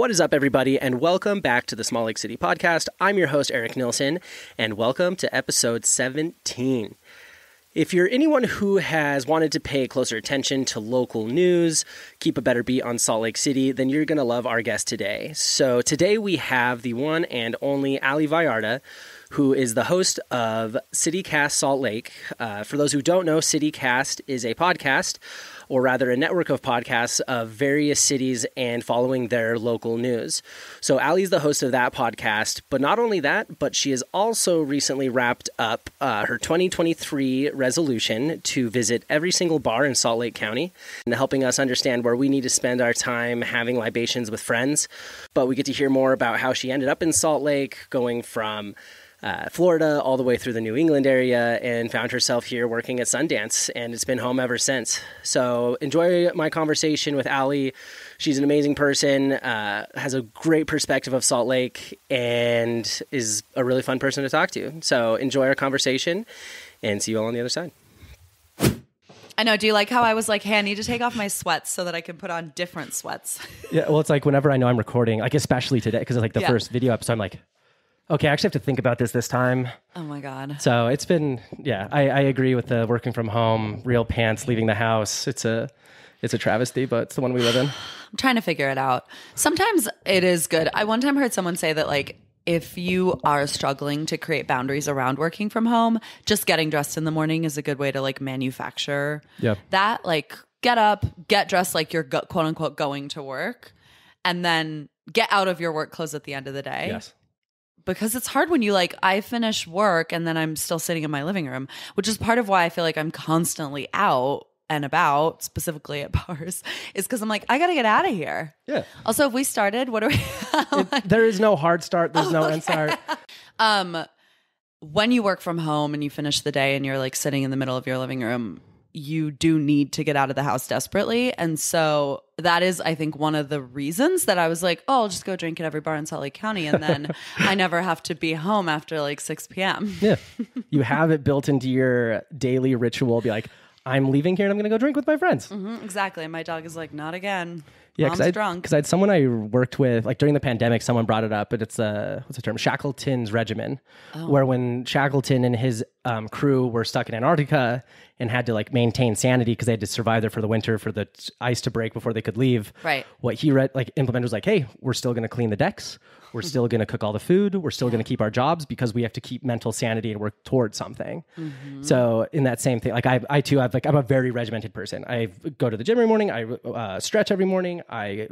What is up, everybody, and welcome back to the Small Lake City Podcast. I'm your host, Eric Nilsson, and welcome to episode 17. If you're anyone who has wanted to pay closer attention to local news, keep a better beat on Salt Lake City, then you're going to love our guest today. So today we have the one and only Ali Vallarta, who is the host of CityCast Salt Lake. For those who don't know, CityCast is a podcast, or rather a network of podcasts of various cities and following their local news. So Ali's the host of that podcast, but not only that, but she has also recently wrapped up her 2023 resolution to visit every single bar in Salt Lake County and helping us understand where we need to spend our time having libations with friends. But we get to hear more about how she ended up in Salt Lake, going from Florida all the way through the New England area, and found herself here working at Sundance, and it's been home ever since. So enjoy my conversation with Ali. She's an amazing person, has a great perspective of Salt Lake, and is a really fun person to talk to. So enjoy our conversation, and see you all on the other side. I know. Do you like how I was like, hey, I need to take off my sweats so that I can put on different sweats? Yeah, well, it's like whenever I know I'm recording, like especially today, because it's like the first video episode, I'm like, okay, I actually have to think about this time. Oh my God. So it's been, I agree with the working from home, real pants, leaving the house. It's a travesty, but it's the one we live in. I'm trying to figure it out. Sometimes it is good. I one time heard someone say that like, if you are struggling to create boundaries around working from home, just getting dressed in the morning is a good way to like manufacture that. Like get up, get dressed like you're quote unquote going to work, and then get out of your work clothes at the end of the day. Yes. Because it's hard when you like, I finish work and then I'm still sitting in my living room, which is part of why I feel like I'm constantly out and about, specifically at bars, is because I'm like, I got to get out of here. Yeah. Also, if we started, what are we? There is no hard start. There's no end start. When you work from home and you finish the day and you're like sitting in the middle of your living room, you do need to get out of the house desperately. And so that is, I think, one of the reasons that I was like, oh, I'll just go drink at every bar in Salt Lake County. And then I never have to be home after like 6 p.m. Yeah. You have it built into your daily ritual. Be like, I'm leaving here and I'm going to go drink with my friends. Mm-hmm, exactly. And my dog is like, not again. Yeah, Mom's drunk. Because I had someone I worked with, like during the pandemic, someone brought it up, but it's what's the term? Shackleton's regimen, where when Shackleton and his crew were stuck in Antarctica and had to like maintain sanity because they had to survive there for the winter for the ice to break before they could leave. Right. What he implemented was like, hey, we're still going to clean the decks. We're still going to cook all the food. We're still going to keep our jobs because we have to keep mental sanity and work towards something. Mm-hmm. So in that same thing, like I'm a very regimented person. I go to the gym every morning. I stretch every morning. I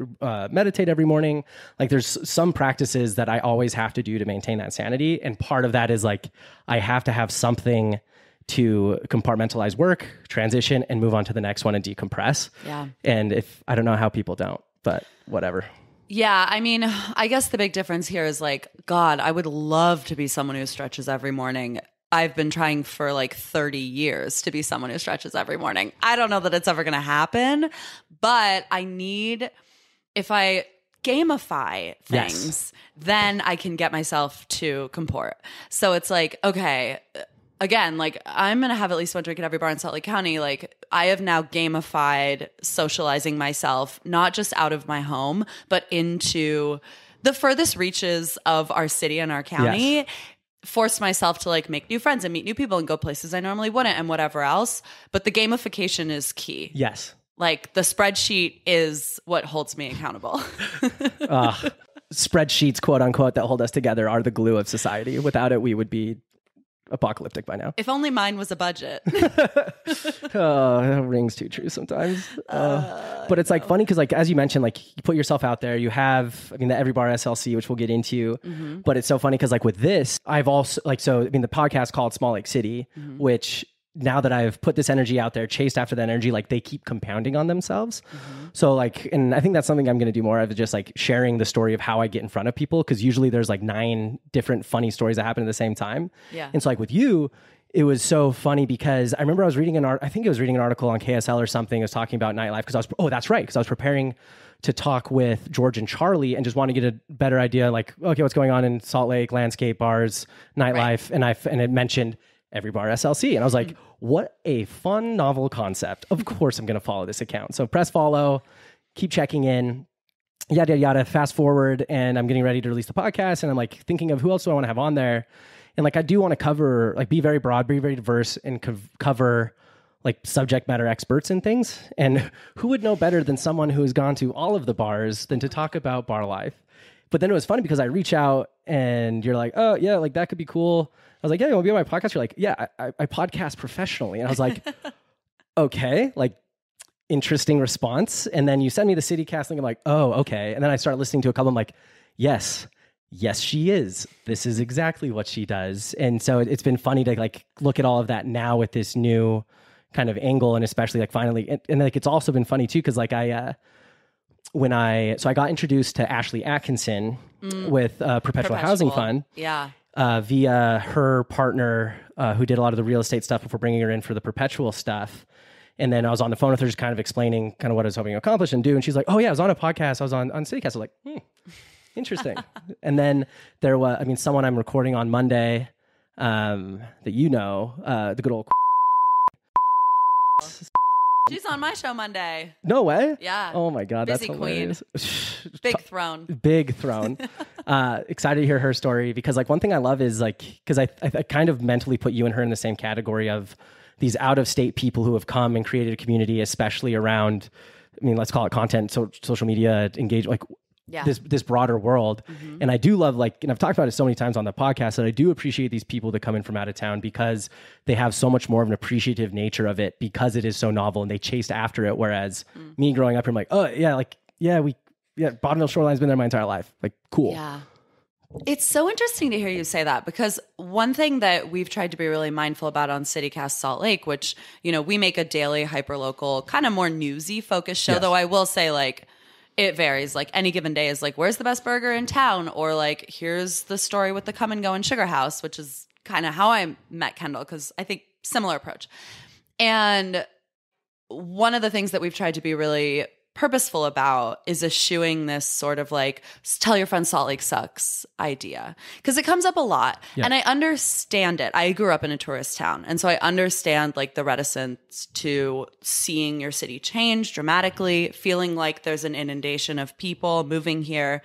meditate every morning. Like there's some practices that I always have to do to maintain that sanity. And part of that is like, I have to have something to compartmentalize work, transition, and move on to the next one and decompress. Yeah. And I don't know how people don't, but whatever. Yeah, I mean, I guess the big difference here is like, God, I would love to be someone who stretches every morning. I've been trying for like 30 years to be someone who stretches every morning. I don't know that it's ever going to happen, but if I gamify things, then I can get myself to comport. So it's like, okay, again, like I'm going to have at least one drink at every bar in Salt Lake County. Like I have now gamified socializing myself, not just out of my home, but into the furthest reaches of our city and our county. Yes. Forced myself to like make new friends and meet new people and go places I normally wouldn't and whatever else. But the gamification is key. Yes. Like the spreadsheet is what holds me accountable. Spreadsheets, quote unquote, that hold us together are the glue of society. Without it, we would be apocalyptic by now. If only mine was a budget. That rings too true sometimes. But it's like funny because like, as you mentioned, like you put yourself out there, you have, the Every Bar SLC, which we'll get into, but it's so funny because like with this, I've also the podcast called Small Lake City, which now that I've put this energy out there, chased after that energy, like they keep compounding on themselves. So like, and I think that's something I'm going to do more of, just like sharing the story of how I get in front of people. Cause usually there's like 9 different funny stories that happen at the same time. Yeah. And so like with you, it was so funny because I remember I was reading an article on KSL or something. It was talking about nightlife because I was preparing to talk with George and Charlie and just want to get a better idea, like, okay, what's going on in Salt Lake, landscape, bars, nightlife. Right. And it mentioned Every Bar SLC. And I was like, what a fun, novel concept. Of course, I'm going to follow this account. So press follow, keep checking in. yada, yada, fast forward, and I'm getting ready to release the podcast, and I'm like thinking of who else do I want to have on there. And like, I do want to cover, like, be very broad, be very diverse, and cover like subject matter experts and things. And who would know better than someone who has gone to all of the bars than to talk about bar life? But then it was funny because I reach out and you're like, oh yeah, like that could be cool. I was like, yeah, you want to be on my podcast? You're like, yeah, I podcast professionally. And I was like, okay, like interesting response. And then you send me the CityCast link. I'm like, oh, okay. And then I start listening to a couple. I'm like, yes, she is. This is exactly what she does. And so it's been funny to like look at all of that now with this new kind of angle, and especially like finally, and like it's also been funny too because like I got introduced to Ashley Atkinson with Perpetual Housing Fund, via her partner who did a lot of the real estate stuff before bringing her in for the Perpetual stuff. And then I was on the phone with her, just kind of explaining kind of what I was hoping to accomplish and do. And she's like, "Oh yeah, I was on a podcast. I was on CityCast." I was like, interesting. And then there was, I mean, someone I'm recording on Monday that the good old. She's on my show Monday. No way. Yeah. Oh my God. Busy that's hilarious. Queen. Big throne. Excited to hear her story because like one thing I love is like, because I kind of mentally put you and her in the same category of these out of state people who have come and created a community, especially around, I mean, let's call it content, social media, engage, like this broader world. Mm-hmm. And I do love like, and I've talked about it so many times on the podcast, that I do appreciate these people that come in from out of town because they have so much more of an appreciative nature of it because it is so novel and they chased after it. Whereas me growing up here, I'm like, oh yeah, like, Bonneville Shoreline's been there my entire life. Like, cool. Yeah. It's so interesting to hear you say that because one thing that we've tried to be really mindful about on CityCast Salt Lake, which, we make a daily hyperlocal, kind of more newsy focused show, though I will say like, it varies. Like any given day is like, where's the best burger in town? Or like, here's the story with the come and go in Sugar House, which is kind of how I met Kendall. Cause I think similar approach. And one of the things that we've tried to be really purposeful about is eschewing this sort of like, tell your friend Salt Lake sucks idea. Cause it comes up a lot and I understand it. I grew up in a tourist town. And so I understand like the reticence to seeing your city change dramatically, feeling like there's an inundation of people moving here.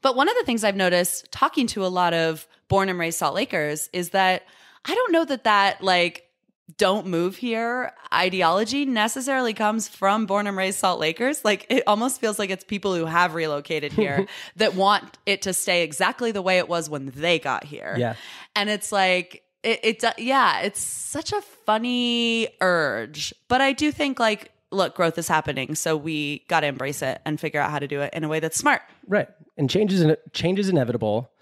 But one of the things I've noticed talking to a lot of born and raised Salt Lakers is that I don't know that like don't move here ideology necessarily comes from born and raised Salt Lakers. Like it almost feels like it's people who have relocated here that want it to stay exactly the way it was when they got here. Yeah. And it's like, it's such a funny urge, but I do think like, look, growth is happening. So we got to embrace it and figure out how to do it in a way that's smart. Right. And change is inevitable.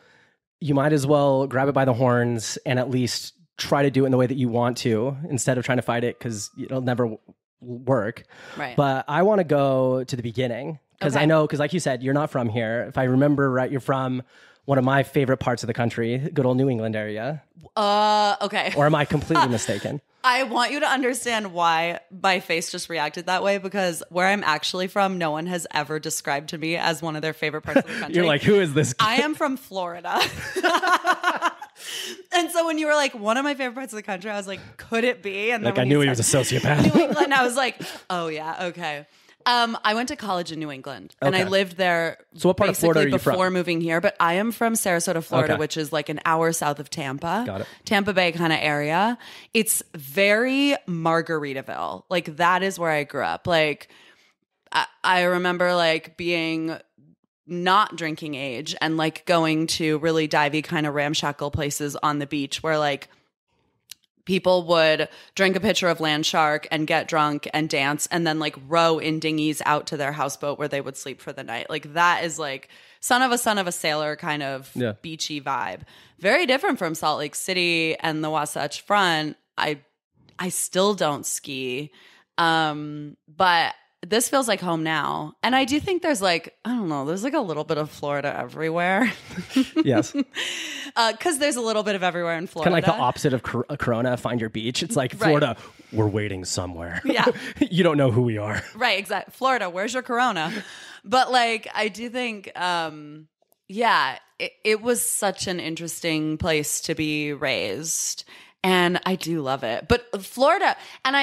You might as well grab it by the horns and at least try to do it in the way that you want to instead of trying to fight it because it'll never work. Right. But I want to go to the beginning because I know, because like you said, you're not from here. If I remember right, you're from one of my favorite parts of the country, good old New England area. Okay. Or am I completely mistaken? I want you to understand why my face just reacted that way because where I'm actually from, no one has ever described to me as one of their favorite parts of the country. You're like, who is this guy? I am from Florida. And so when you were like, one of my favorite parts of the country, I was like, could it be? And then like I knew he was a sociopath. New England, I was like, oh yeah, okay. I went to college in New England and I lived there. So what part of Florida are you from? Before moving here, but I am from Sarasota, Florida, which is like an hour south of Tampa. Got it. Tampa Bay kind of area. It's very Margaritaville. Like that is where I grew up. Like I remember like being not drinking age and like going to really divey kind of ramshackle places on the beach where like people would drink a pitcher of land shark and get drunk and dance and then like row in dinghies out to their houseboat where they would sleep for the night. Like that is like son of a sailor kind of beachy vibe. Very different from Salt Lake City and the Wasatch Front. I still don't ski. But this feels like home now. And I do think there's like, I don't know, there's like a little bit of Florida everywhere. Yes. Because there's a little bit of everywhere in Florida. Kind of like the opposite of Corona, find your beach. It's like Florida, we're waiting somewhere. Yeah. You don't know who we are. Right, exactly. Florida, where's your Corona? But like, I do think, it was such an interesting place to be raised. And I do love it. But Florida, and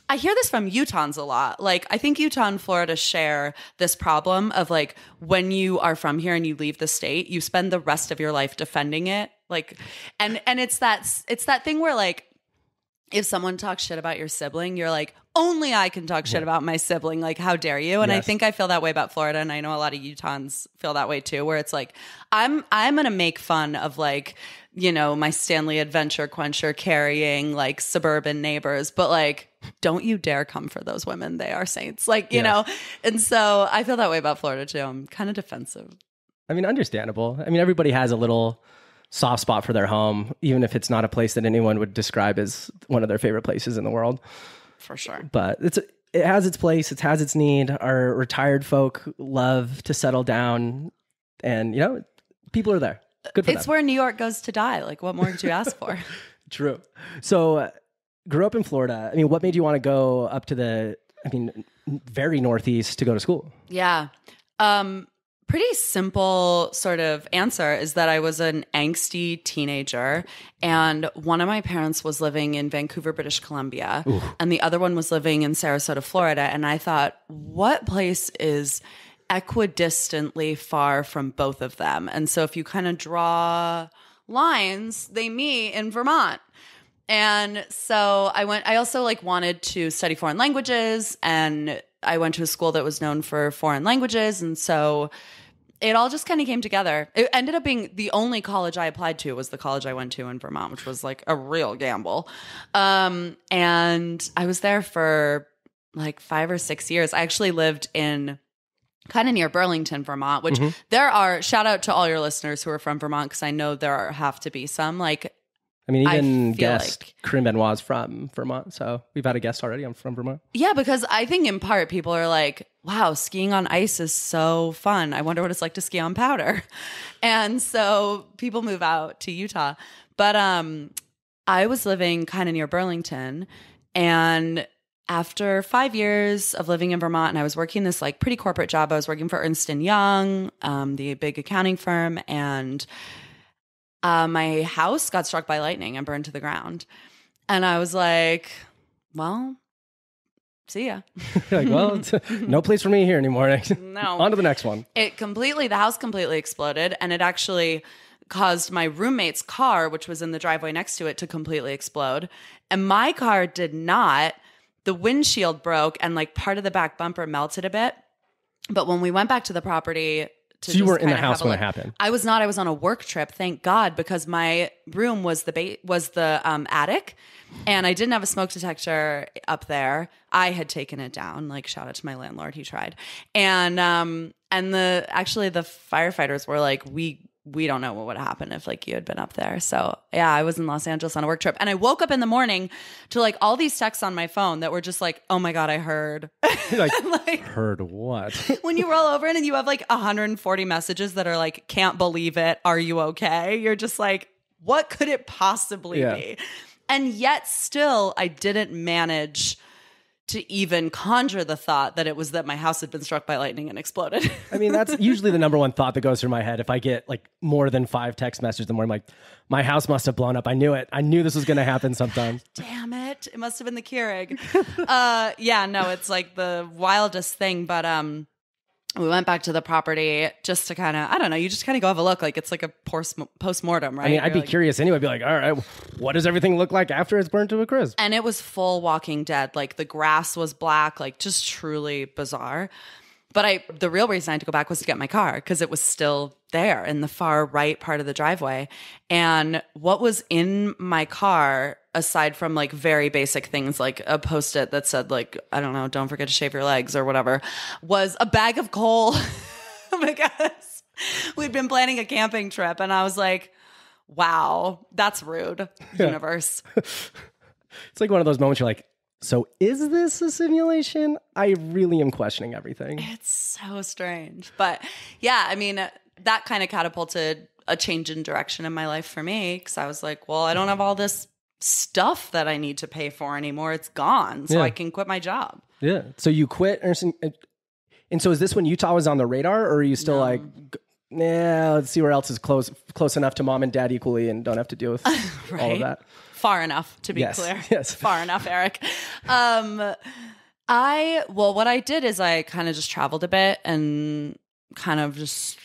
I hear this from Utahns a lot. Like, I think Utah and Florida share this problem of like, when you are from here and you leave the state, you spend the rest of your life defending it. Like, and it's that thing where like, if someone talks shit about your sibling, you're like, only I can talk shit about my sibling. Like, how dare you? And I think I feel that way about Florida. And I know a lot of Utahns feel that way too, where it's like, I'm going to make fun of like, you know, my Stanley Adventure Quencher carrying like suburban neighbors, but like, don't you dare come for those women. They are saints. Like, you know? And so I feel that way about Florida too. I'm kind of defensive. I mean, understandable. I mean, everybody has a little soft spot for their home, even if it's not a place that anyone would describe as one of their favorite places in the world. For sure. But it has its place. It has its need. Our retired folk love to settle down, and, you know, people are there. Good for them. It's where New York goes to die. Like, what more could you ask for? True. So grew up in Florida. I mean, what made you want to go up to the, very Northeast to go to school? Yeah. Pretty simple sort of answer is that I was an angsty teenager, and one of my parents was living in Vancouver, British Columbia, and the other one was living in Sarasota, Florida. And I thought, what place is equidistantly far from both of them? And so if you kind of draw lines, they meet in Vermont. And so I also like wanted to study foreign languages, and I went to a school that was known for foreign languages. And so it all just kind of came together. It ended up being the only college I applied to was the college I went to in Vermont, which was like a real gamble. And I was there for like 5 or 6 years. I actually lived in kind of near Burlington, Vermont, which there are, shout out to all your listeners who are from Vermont, because I know there have to be some. Like, I mean, even guest Corinne Benoit's from Vermont, so we've had a guest already. I'm from Vermont. Yeah, because I think in part people are like, wow, skiing on ice is so fun. I wonder what it's like to ski on powder. And so people move out to Utah. But I was living kind of near Burlington, and after 5 years of living in Vermont, and I was working this like pretty corporate job. I was working for Ernst & Young, the big accounting firm, and my house got struck by lightning and burned to the ground. And I was like, well, see ya. Like, well, it's no place for me here anymore. No. On to the next one. The house completely exploded, and it actually caused my roommate's car, which was in the driveway next to it, to completely explode. And my car did not. The windshield broke, and like part of the back bumper melted a bit. But when we went back to the property, so you weren't in the house when it happened? I was not. I was on a work trip, thank God, because my room was the attic, and I didn't have a smoke detector up there. I had taken it down. Like, shout out to my landlord, he tried. And the firefighters were like, we don't know what would happen if like you had been up there. So yeah, I was in Los Angeles on a work trip, and I woke up in the morning to like all these texts on my phone that were just like, oh my God, I heard. like heard what? When you roll over and you have like 140 messages that are like, can't believe it. Are you okay? You're just like, what could it possibly be? And yet still I didn't manage to even conjure the thought that it was that my house had been struck by lightning and exploded. I mean, that's usually the number one thought that goes through my head. If I get like more than 5 text messages in the morning, like, my house must have blown up. I knew it. I knew this was going to happen sometime. Damn it. It must have been the Keurig. Yeah, no, it's like the wildest thing. But we went back to the property just to kind of, I don't know, you just kind of go have a look. Like, it's like a post-mortem, right? I mean, I'd be curious anyway. I'd be like, all right, what does everything look like after it's burnt to a crisp? And it was full Walking Dead. Like, the grass was black, like just truly bizarre. But the real reason I had to go back was to get my car, because it was still there in the far right part of the driveway. And what was in my car, aside from like very basic things like a Post-it that said like, I don't know, don't forget to shave your legs or whatever, was a bag of coal because we'd been planning a camping trip. And I was like, wow, that's rude, universe. It's like one of those moments you're like, so is this a simulation? I really am questioning everything. It's so strange. But yeah, I mean, that kind of catapulted a change in direction in my life for me, because I was like, well, I don't have all this stuff that I need to pay for anymore. It's gone. So I can quit my job. Yeah. So you quit. And so is this when Utah was on the radar, or are you still like... yeah, let's see where else is close enough to mom and dad equally and don't have to deal with right? all of that. Far enough, to be clear. Yes. Far enough, Eric. What I did is I kind of just traveled a bit and kind of just,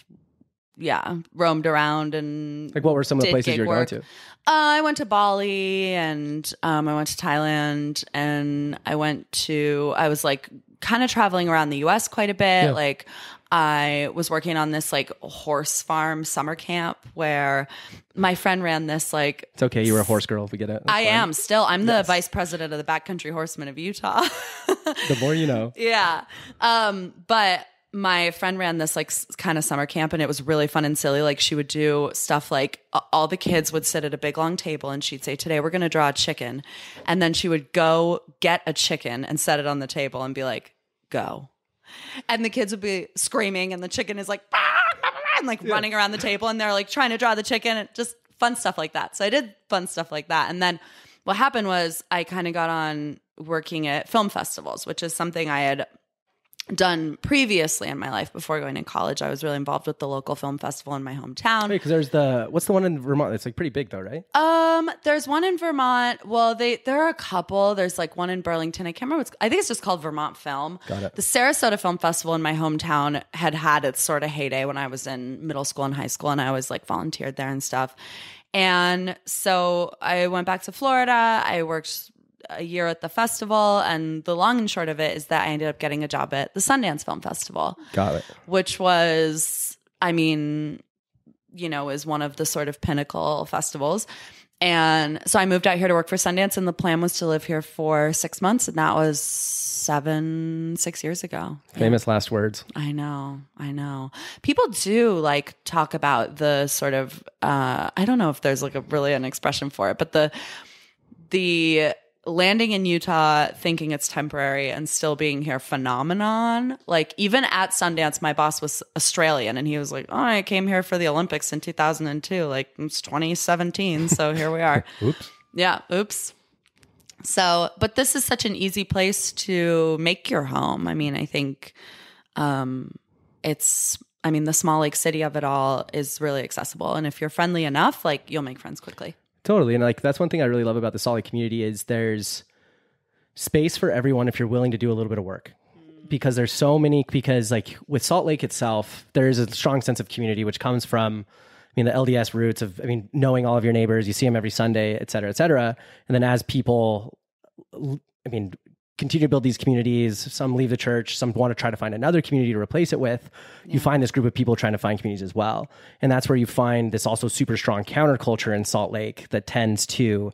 roamed around and like what were some of the places you were going to? I went to Bali and I went to Thailand and I was like kind of traveling around the US quite a bit. Like I was working on this like horse farm summer camp where my friend ran this like... It's okay. You were a horse girl. We get it. I am still. I'm the vice president of the Backcountry Horsemen of Utah. The more you know. Yeah. But my friend ran this like kind of summer camp and it was really fun and silly. Like she would do stuff like all the kids would sit at a big long table and she'd say, today we're going to draw a chicken. And then she would go get a chicken and set it on the table and be like, go. And the kids would be screaming and the chicken is like, bah, bah, bah, and like running around the table and they're like trying to draw the chicken and just fun stuff like that. So I did fun stuff like that. And then what happened was I kind of got on working at film festivals, which is something I had done previously in my life before going to college. I was really involved with the local film festival in my hometown. Wait, because there's what's the one in Vermont? It's like pretty big though, right? There's one in Vermont. Well, there are a couple. There's like one in Burlington. I can't remember. I think it's just called Vermont Film. Got it. The Sarasota Film Festival in my hometown had its sort of heyday when I was in middle school and high school, and I always like volunteered there and stuff. And so I went back to Florida. I worked a year at the festival, and the long and short of it is that I ended up getting a job at the Sundance Film Festival. Got it. Which was, is one of the sort of pinnacle festivals. And so I moved out here to work for Sundance, and the plan was to live here for 6 months, and that was 6 years ago. Famous last words. I know. People do like talk about the sort of, I don't know if there's like an expression for it, but the landing in Utah, thinking it's temporary and still being here phenomenon. Like even at Sundance, my boss was Australian and he was like, oh, I came here for the Olympics in 2002. Like it's 2017. So here we are. Oops. Yeah. Oops. So, but this is such an easy place to make your home. I mean, I think the small lake city of it all is really accessible. And if you're friendly enough, like you'll make friends quickly. Totally. And like, that's one thing I really love about the Salt Lake community is there's space for everyone if you're willing to do a little bit of work. Because there's so many, because like with Salt Lake itself, there is a strong sense of community, which comes from, the LDS roots of, knowing all of your neighbors, you see them every Sunday, et cetera, et cetera. And then as people, continue to build these communities, some leave the church, some want to try to find another community to replace it with, you find this group of people trying to find communities as well. And that's where you find this also super strong counterculture in Salt Lake that tends to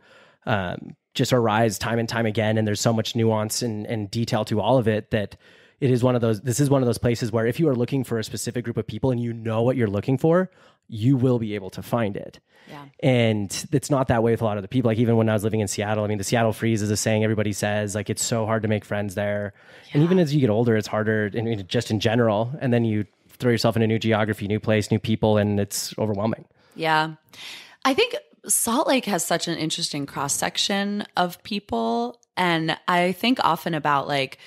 just arise time and time again. And there's so much nuance and detail to all of it that this is one of those places where if you are looking for a specific group of people and you know what you're looking for, you will be able to find it. Yeah. And it's not that way with a lot of the people. Like even when I was living in Seattle, the Seattle freeze is a saying everybody says, like it's so hard to make friends there. Yeah. And even as you get older, it's harder just in general. And then you throw yourself in a new geography, new place, new people, and it's overwhelming. Yeah. I think Salt Lake has such an interesting cross-section of people. And I think often about like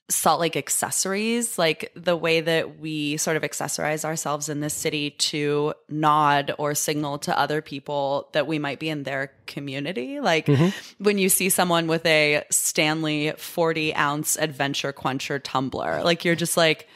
Salt Lake accessories, like the way that we sort of accessorize ourselves in this city to nod or signal to other people that we might be in their community. Like when you see someone with a Stanley 40-ounce adventure quencher tumbler, like you're just like,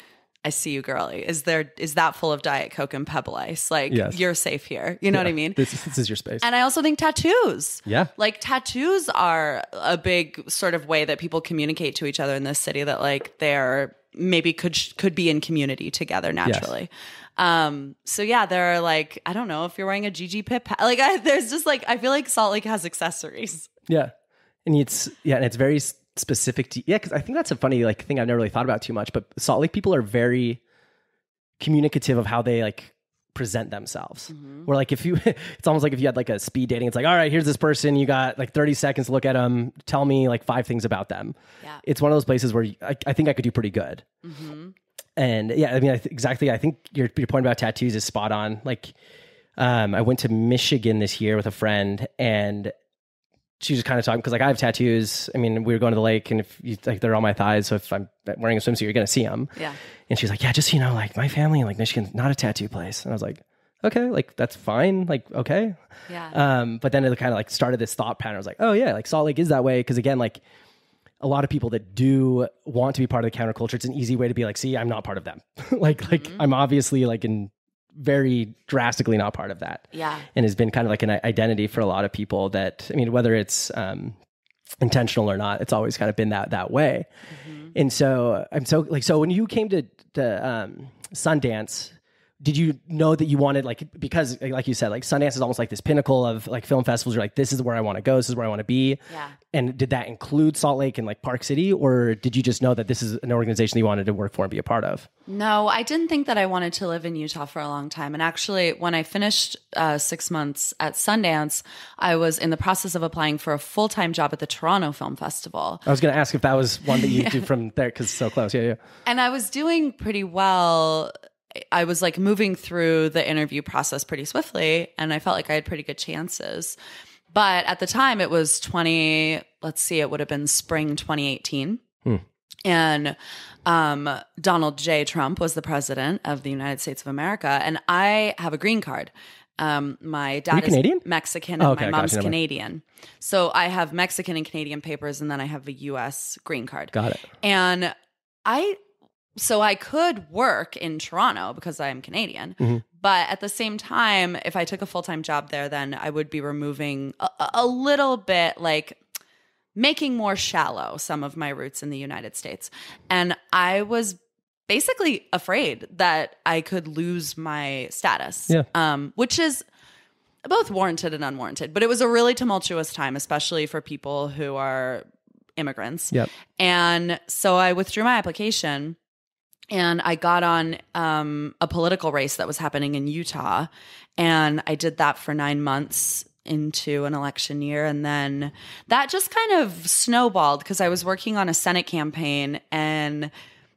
I see you, girly. Is that full of Diet Coke and Pebble Ice? Like, yes. You're safe here. You know what I mean? This is your space. And I also think tattoos. Yeah. Like tattoos are a big sort of way that people communicate to each other in this city that like they're maybe could be in community together naturally. Yes. So yeah, there are like, I don't know if you're wearing a GG Pip, there's just like, I feel like Salt Lake has accessories. Yeah. And it's very specific to, because I think that's a funny like thing I've never really thought about too much, but Salt Lake people are very communicative of how they like present themselves. Where like it's almost like if you had like a speed dating, it's like, all right, here's this person, you got like 30 seconds to look at them, tell me like 5 things about them. Yeah. It's one of those places where I think I could do pretty good. And yeah, exactly. I think your point about tattoos is spot on. Like I went to Michigan this year with a friend, and she was kind of talking because like I have tattoos. I mean, we were going to the lake, and if you like, they're on my thighs. So if I'm wearing a swimsuit, you're gonna see them. Yeah. And she's like, yeah, just like my family in like Michigan's not a tattoo place. And I was like, okay, like that's fine. Like okay. Yeah. But then it kind of like started this thought pattern. I was like, oh yeah, like Salt Lake is that way because again, like a lot of people that do want to be part of the counterculture, it's an easy way to be like, see, I'm not part of them. like I'm obviously like in very drastically not part of that. Yeah. And has been kind of like an identity for a lot of people that, I mean, whether it's intentional or not, it's always kind of been that way. And so so when you came to Sundance, did you know that you wanted because like you said, like Sundance is almost like this pinnacle of like film festivals. You're like, this is where I want to go. This is where I want to be. Yeah. And did that include Salt Lake and like Park City, or did you just know that this is an organization that you wanted to work for and be a part of? No, I didn't think that I wanted to live in Utah for a long time. And actually, when I finished 6 months at Sundance, I was in the process of applying for a full-time job at the Toronto Film Festival. I was going to ask if that was one that you do from there because it's so close. Yeah. And I was doing pretty well. I was like moving through the interview process pretty swiftly, and I felt like I had pretty good chances. But at the time it was it would have been spring 2018. And Donald J. Trump was the president of the United States of America, and I have a green card. My dad is Canadian? Mexican and my mom's Canadian. So I have Mexican and Canadian papers, and then I have a U.S. green card. Got it. And So I could work in Toronto because I am Canadian, but at the same time, if I took a full-time job there, then I would be removing a little bit, like making more shallow some of my roots in the United States. And I was basically afraid that I could lose my status, which is both warranted and unwarranted. But it was a really tumultuous time, especially for people who are immigrants. Yep. And so I withdrew my application. And I got on a political race that was happening in Utah. And I did that for 9 months into an election year. And then that just kind of snowballed because I was working on a Senate campaign. And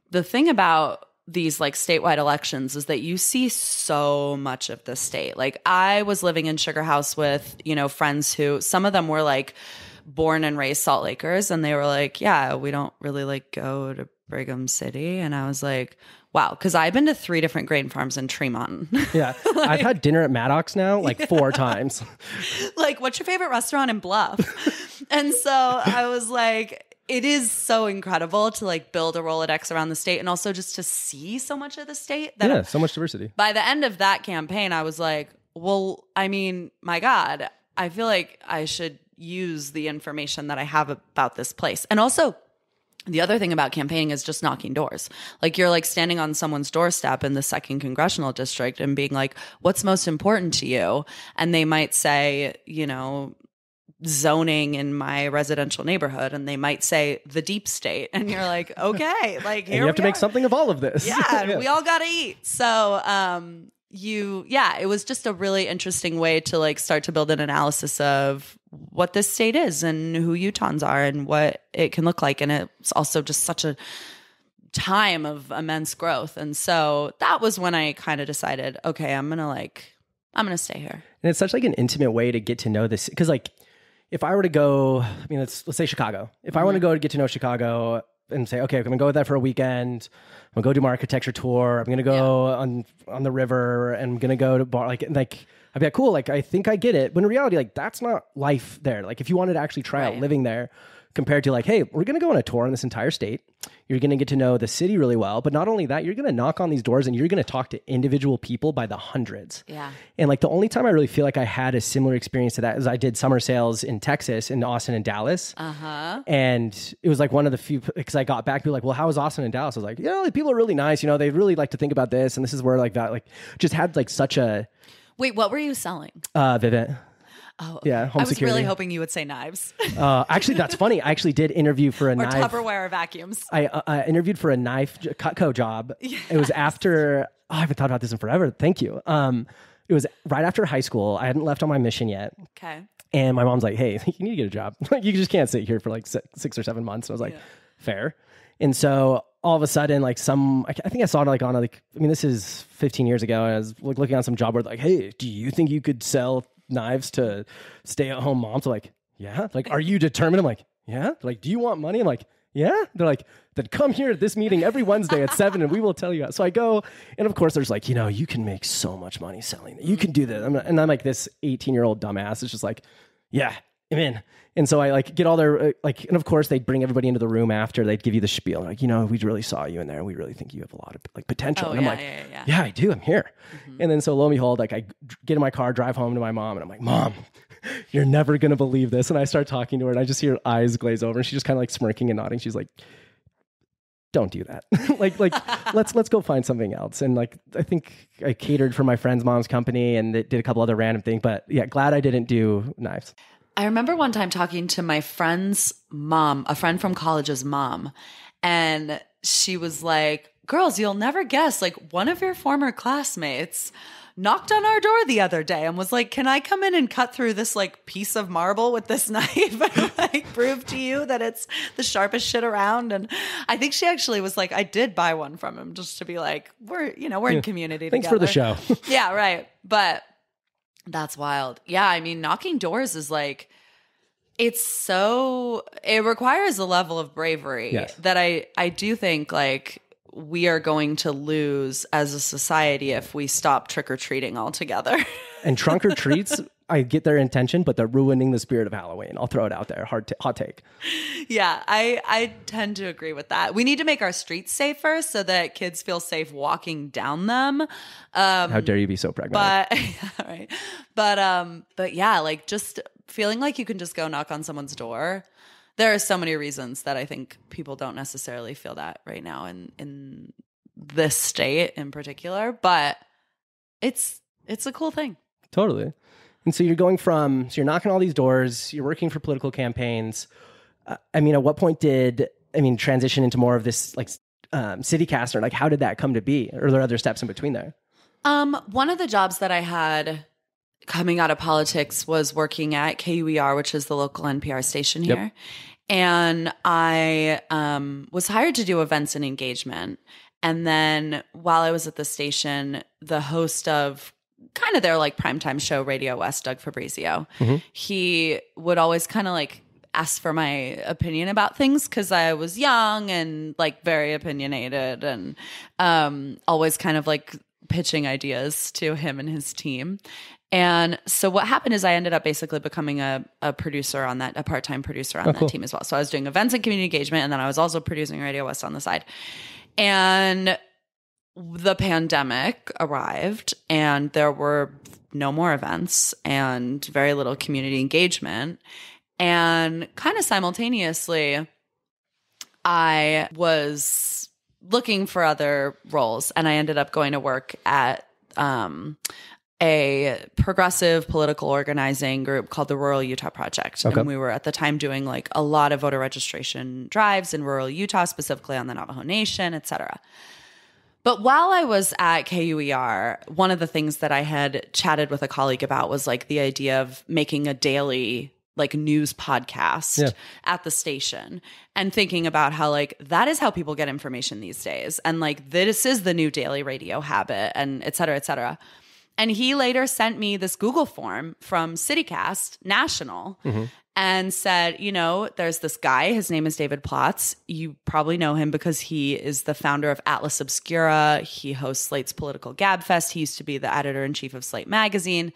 the thing about these like statewide elections is that you see so much of the state. Like I was living in Sugar House with, friends who, some of them were like born and raised Salt Lakers. And they were like, yeah, we don't really like go to Brigham City. And I was like, wow, because I've been to 3 different grain farms in Tremont. Yeah. I've had dinner at Maddox now like 4 times. Like, what's your favorite restaurant in Bluff? And so I was like, it is so incredible to like build a Rolodex around the state and also just to see so much of the state. That so much diversity. By the end of that campaign, I was like, well, I mean, my God, I feel like I should use the information that I have about this place. And also, the other thing about campaigning is just knocking doors. Like you're like standing on someone's doorstep in the 2nd Congressional District and being like, what's most important to you? And they might say, zoning in my residential neighborhood. And they might say the deep state. And you're like, okay, like here you have to make something of all of this. Yeah, we all got to eat. So, it was just a really interesting way to like start to build an analysis of what this state is and who Utahns are and what it can look like. And it's also just such a time of immense growth. And so that was when I kind of decided, okay, I'm going to stay here. And it's such like an intimate way to get to know this. Cause like if I were to go, I mean, let's say Chicago, if I want to go to get to know Chicago and say, okay, I'm going to go there for a weekend. I'm going to go do my architecture tour. I'm going to go on the river and I'm going to go to bar. Like I'd be like, cool. Like, I think I get it. But in reality, like that's not life there. Like if you wanted to actually try out living there compared to like, hey, we're going to go on a tour in this entire state. You're going to get to know the city really well. But not only that, you're going to knock on these doors and you're going to talk to individual people by the hundreds. Yeah. And like the only time I really feel like I had a similar experience to that is I did summer sales in Texas, in Austin and Dallas. And it was like one of the few, because I got back, people were like, well, how was Austin and Dallas? I was like, like, people are really nice. They really like to think about this. And this is where like that, like just had like such a... Wait, what were you selling? Vivint. Oh, yeah. Home I was security. really hoping you would say knives. Actually, that's funny. I actually did interview for a knife. Or Tupperware vacuums. I interviewed for a knife Cutco job. Yes. It was after, I haven't thought about this in forever. Thank you. It was right after high school. I hadn't left on my mission yet. Okay. And my mom's like, hey, you need to get a job. Like, you just can't sit here for like 6 or 7 months. And I was like, fair. And so all of a sudden, like I think I saw it like on like, I mean, this is 15 years ago. And I was looking on some job board like, hey, do you think you could sell knives to stay-at-home moms? I'm like, yeah. Like, are you determined? I'm like, yeah. They're like, do you want money? I'm like, yeah. They're like, then come here at this meeting every Wednesday at 7 and we will tell you. So I go, and of course there's like, you can make so much money selling it. You can do this. And I'm like this 18-year-old dumbass. It's just like, yeah, I'm in. And so I like get all their and of course they'd bring everybody into the room after. They'd give you the spiel. Like, we really saw you in there. We really think you have a lot of like potential. And I'm like, yeah, I do. I'm here. And then so lo and behold, like I get in my car, drive home to my mom, and I'm like, Mom, you're never going to believe this. And I start talking to her and I just see her eyes glaze over and she's just kind of like smirking and nodding. She's like, don't do that. like let's go find something else. And like, I think I catered for my friend's mom's company and did a couple other random things, but yeah, glad I didn't do knives. I remember one time talking to my friend's mom, a friend from college's mom, and she was like, girls, you'll never guess, like one of your former classmates knocked on our door the other day and was like, can I come in and cut through this like piece of marble with this knife and like prove to you that it's the sharpest shit around? And I think she actually was like, I did buy one from him just to be like, we're in community Thanks together. for the show. Yeah, right. But that's wild. Yeah, I mean, knocking doors is like, it requires a level of bravery that I do think like we are going to lose as a society if we stop trick-or-treating altogether. And trunk or treats, I get their intention, but they're ruining the spirit of Halloween. I'll throw it out there. Hot take. Yeah, I tend to agree with that. We need to make our streets safer so that kids feel safe walking down them. How dare you be so pragmatic? But, right. But yeah, like just feeling like you can just go knock on someone's door. There are so many reasons that I think people don't necessarily feel that right now in this state in particular, but it's a cool thing. Totally. And so you're you're knocking all these doors, you're working for political campaigns. I mean, at what point transition into more of this like CityCast, or like how did that come to be? Or are there other steps in between there? One of the jobs that I had coming out of politics was working at KUER, which is the local NPR station here. Yep. And I was hired to do events and engagement. And then while I was at the station, the host of kind of their like primetime show, Radio West, Doug Fabrizio, he would always kind of like ask for my opinion about things because I was young and like very opinionated and always kind of like pitching ideas to him and his team. And so what happened is I ended up basically becoming a producer on that, a part-time producer on that team as well. So I was doing events and community engagement, and then I was also producing Radio West on the side. And the pandemic arrived, and there were no more events and very little community engagement. And kind of simultaneously, I was looking for other roles, and I ended up going to work at a progressive political organizing group called the Rural Utah Project. Okay. And we were at the time doing like a lot of voter registration drives in rural Utah, specifically on the Navajo Nation, et cetera. But while I was at KUER, one of the things that I had chatted with a colleague about was like the idea of making a daily like news podcast at the station, and thinking about how like that is how people get information these days. And like this is the new daily radio habit, and et cetera, et cetera. And he later sent me this Google form from CityCast National and said, there's this guy. His name is David Plotz. You probably know him because he is the founder of Atlas Obscura. He hosts Slate's Political Gabfest. He used to be the editor-in-chief of Slate magazine.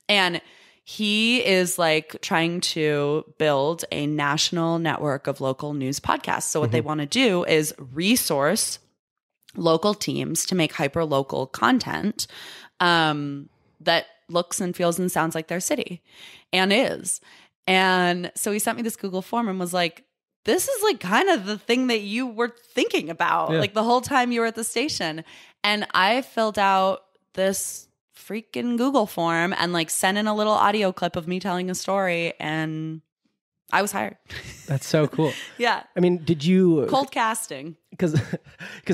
And he is like trying to build a national network of local news podcasts. So what they want to do is resource local teams to make hyperlocal content that looks and feels and sounds like their city, and is. And so he sent me this Google form and was like, this is like kind of the thing that you were thinking about like the whole time you were at the station. And I filled out this freaking Google form and like sent in a little audio clip of me telling a story, and I was hired. That's so cool. Yeah. I mean, did you... Cold casting. Because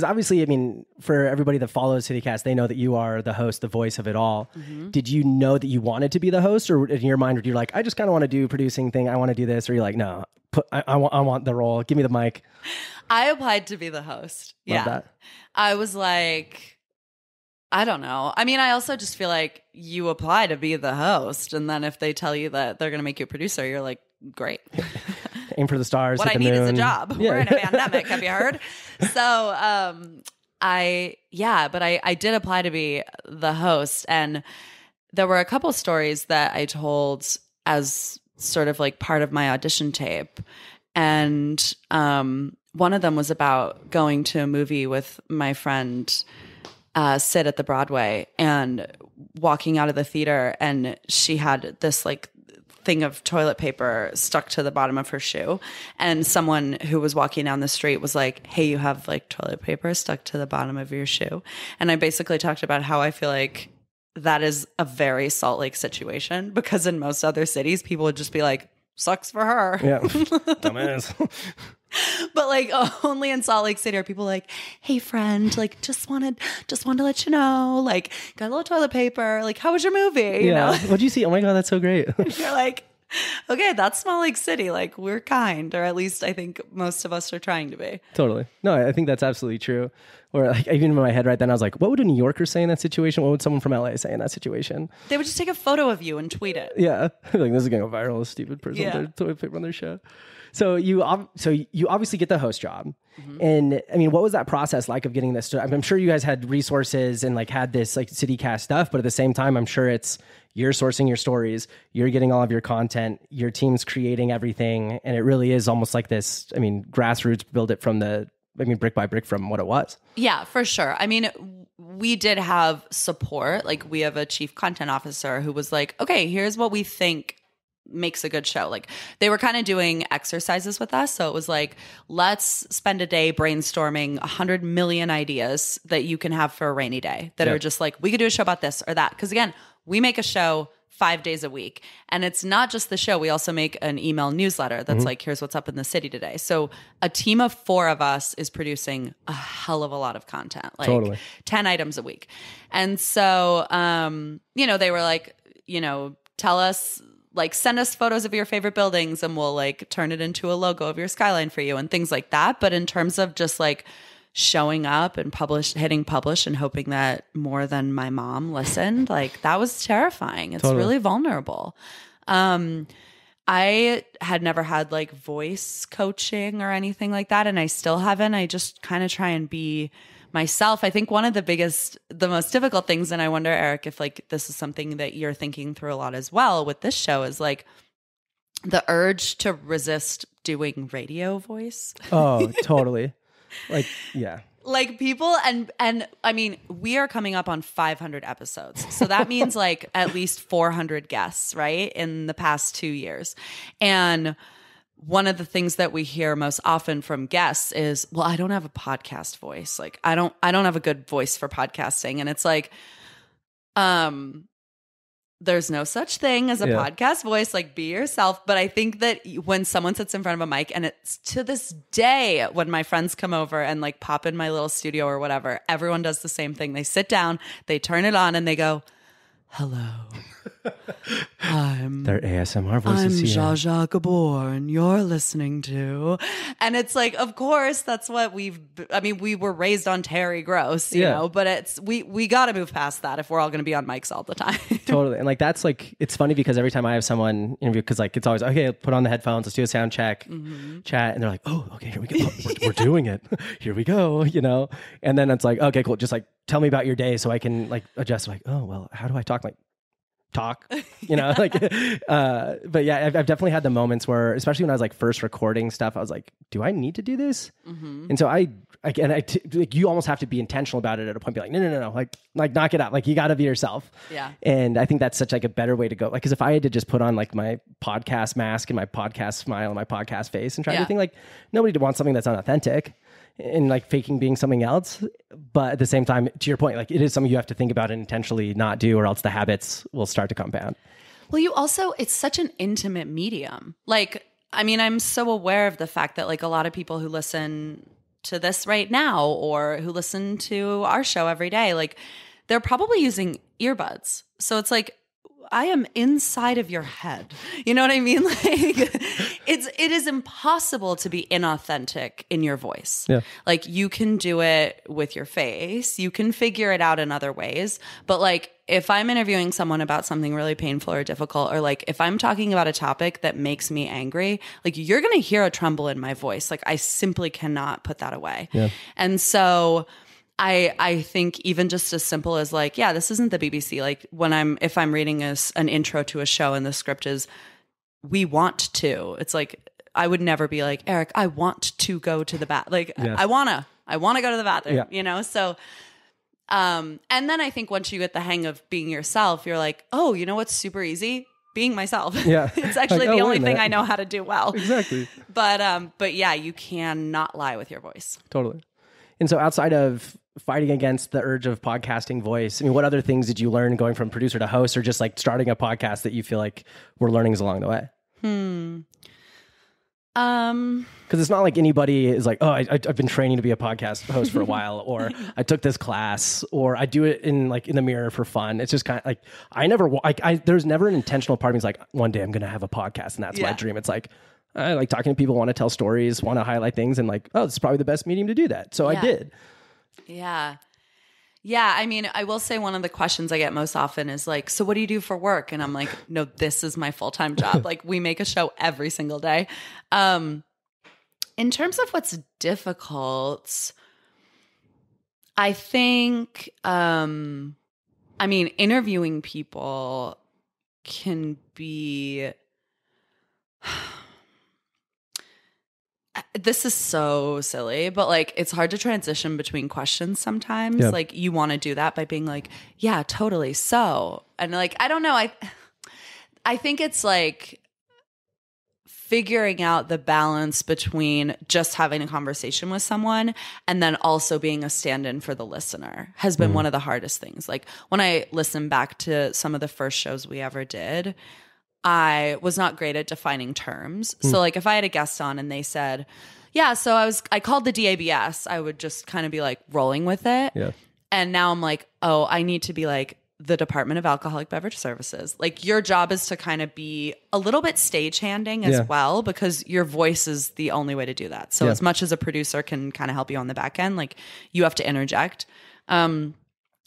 obviously, I mean, for everybody that follows CityCast, they know that you are the host, the voice of it all. Did you know that you wanted to be the host, or in your mind, were you like, I just kind of want to do producing thing, I want to do this, or you're like, no, I want the role, give me the mic? I applied to be the host. Love that. I was like, I don't know. I mean, I also just feel like you apply to be the host, and then if they tell you that they're going to make you a producer, you're like, great. Aim for the stars. What I hit the need is a moon. job. Yeah. We're in a pandemic. Have you heard? So I did apply to be the host, and there were a couple stories that I told as sort of like part of my audition tape. And one of them was about going to a movie with my friend Sid at the Broadway and walking out of the theater, and she had this like thing of toilet paper stuck to the bottom of her shoe, and someone who was walking down the street was like, hey, you have like toilet paper stuck to the bottom of your shoe. And I basically talked about how I feel like that is a very Salt Lake situation, because in most other cities people would just be like, sucks for her. Yeah. Dumbass. But like only in Salt Lake City are people like, hey friend, like just wanted to let you know, like got a little toilet paper, like how was your movie? You know? What'd you see? Oh my God, that's so great. You're like, okay, that's Small Lake City. Like we're kind, or at least I think most of us are trying to be. Totally. No, I think that's absolutely true. Or like even in my head right then, I was like, what would a New Yorker say in that situation? What would someone from LA say in that situation? They would just take a photo of you and tweet it. Yeah. Like, this is going to go viral. A stupid person with their toilet paper on their show. So you obviously get the host job. Mm-hmm. And I mean, what was that process like of getting this? I'm sure you guys had resources and like had this like CityCast stuff, but at the same time, I'm sure it's you're sourcing your stories, you're getting all of your content, your team's creating everything. And it really is almost like this, I mean, grassroots build it from brick by brick from what it was. Yeah, for sure. I mean, we did have support. Like we have a chief content officer who was like, okay, here's what we think makes a good show. Like they were kind of doing exercises with us. So it was like, let's spend a day brainstorming 100 million ideas that you can have for a rainy day that are just like, we could do a show about this or that. Because again, we make a show 5 days a week. And it's not just the show. We also make an email newsletter that's like, here's what's up in the city today. So a team of 4 of us is producing a hell of a lot of content, like 10 items a week. And so, they were like, tell us, like send us photos of your favorite buildings and we'll like turn it into a logo of your skyline for you and things like that. But in terms of just like showing up and hitting publish and hoping that more than my mom listened, like that was terrifying. It's really vulnerable. I had never had like voice coaching or anything like that. And I still haven't. I just kind of try and be myself. I think one of the most difficult things, and I wonder, Eric, if like this is something that you're thinking through a lot as well with this show, is like the urge to resist doing radio voice. Oh, totally. Like, yeah. Like people, and I mean, we are coming up on 500 episodes. So that means like at least 400 guests, right? In the past 2 years. And one of the things that we hear most often from guests is, well, I don't have a podcast voice. Like I don't have a good voice for podcasting. And it's like, there's no such thing as a podcast voice, like be yourself. But I think that when someone sits in front of a mic, and it's to this day, when my friends come over and like pop in my little studio or whatever, everyone does the same thing. They sit down, they turn it on and they go, hello. Their ASMR voices. I'm Zsa Zsa Gabor, and you're listening to, and it's like, of course, that's what we were raised on Terry Gross, you know, but it's we got to move past that if we're all going to be on mics all the time. Totally, and like that's like it's funny because every time I have someone interview, because like it's always okay, put on the headphones, let's do a sound check, chat, and they're like, oh, okay, here we go, we're doing it, here we go, and then it's like, okay, cool, just like tell me about your day so I can like adjust. Like, oh well, how do I talk? Like, talk, like, but yeah, I've definitely had the moments where, especially when I was like first recording stuff, I was like, do I need to do this? And so like, you almost have to be intentional about it at a point, be like, no, like knock it out. Like you got to be yourself. Yeah. And I think that's such like a better way to go. Like, cause if I had to just put on like my podcast mask and my podcast smile and my podcast face and try everything, like nobody wants something that's unauthentic and like faking being something else. But at the same time, to your point, like it is something you have to think about and intentionally not do, or else the habits will start to compound. Well, it's such an intimate medium. Like, I mean, I'm so aware of the fact that like a lot of people who listen to this right now or who listen to our show every day, like they're probably using earbuds. So it's like, I am inside of your head. You know what I mean? Like it is impossible to be inauthentic in your voice. Yeah. Like you can do it with your face, you can figure it out in other ways, but like if I'm interviewing someone about something really painful or difficult, or like if I'm talking about a topic that makes me angry, like you're going to hear a tremble in my voice. Like I simply cannot put that away. Yeah. And so I think even just as simple as like, yeah, this isn't the BBC. Like if I'm reading an intro to a show and the script is, we want to, it's like, I would never be like, Eric, I want to go to the bath. Like Yes. I want to go to the bathroom, Yeah. you know? So, and then I think once you get the hang of being yourself, you're like, oh, you know what's super easy? Being myself. Yeah. It's actually Like, the oh, only wait a thing minute. I know how to do well. Exactly. But yeah, you cannot lie with your voice. Totally. And so outside of fighting against the urge of podcasting voice, I mean, what other things did you learn going from producer to host, or just like starting a podcast that you feel like were learnings along the way? Because it's not like anybody is like, oh, I've been training to be a podcast host for a while, or I took this class, or I do it in the mirror for fun. It's just kind of like, there's never an intentional part of me is like, one day I'm going to have a podcast and that's my dream. It's like, I like talking to people, want to tell stories, want to highlight things, and like, oh, this is probably the best medium to do that. So I did. Yeah. Yeah. I mean, I will say one of the questions I get most often is like, so what do you do for work? And I'm like, no, this is my full-time job. Like we make a show every single day. In terms of what's difficult, I think, I mean, interviewing people can be, this is so silly, but like it's hard to transition between questions sometimes. Yeah. Like you want to do that by being like, yeah, totally. So, and like, I don't know. I think it's like figuring out the balance between just having a conversation with someone and then also being a stand-in for the listener has been one of the hardest things. Like when I listen back to some of the first shows we ever did, I was not great at defining terms. So like if I had a guest on and they said, yeah, so I called the DABS, I would just kind of be like rolling with it. Yeah. And now I'm like, oh, I need to be like the Department of Alcoholic Beverage Services. Like your job is to kind of be a little bit stagehanding as well, because your voice is the only way to do that. So as much as a producer can kind of help you on the back end, like you have to interject.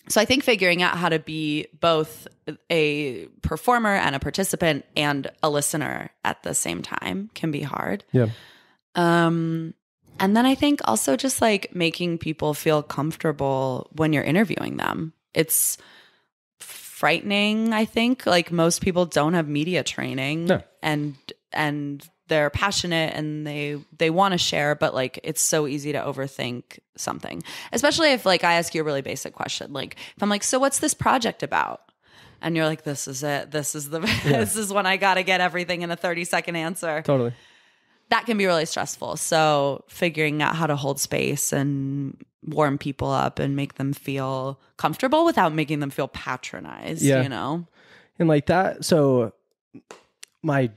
So I think figuring out how to be both a performer and a participant and a listener at the same time can be hard. Yeah. And then I think also just like making people feel comfortable when you're interviewing them. It's frightening, I think. Like most people don't have media training and they're passionate and they want to share, but like it's so easy to overthink something, especially if like I ask you a really basic question. Like if I'm like, so what's this project about? And you're like, this is it. This is this is when I got to get everything in a 30-second answer. Totally. That can be really stressful. So figuring out how to hold space and warm people up and make them feel comfortable without making them feel patronized, you know? And like that. So my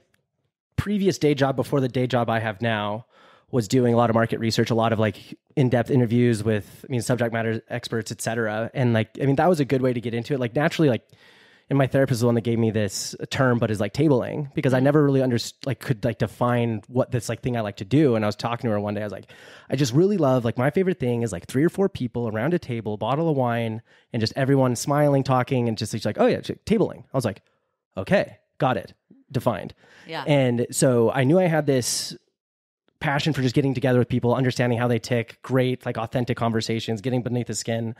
previous day job before the day job I have now was doing a lot of market research, a lot of like in-depth interviews with, subject matter experts, et cetera. And like, that was a good way to get into it. Like naturally, like, and my therapist is the one that gave me this term, but is like tabling, because I never really could like define what this like thing I like to do. And I was talking to her one day, I was like, I just really love, like my favorite thing is like 3 or 4 people around a table, bottle of wine, and just everyone smiling, talking, and just like, oh yeah, tabling. I was like, okay, got it, defined. Yeah. And so I knew I had this passion for just getting together with people, understanding how they tick, great, like authentic conversations, getting beneath the skin,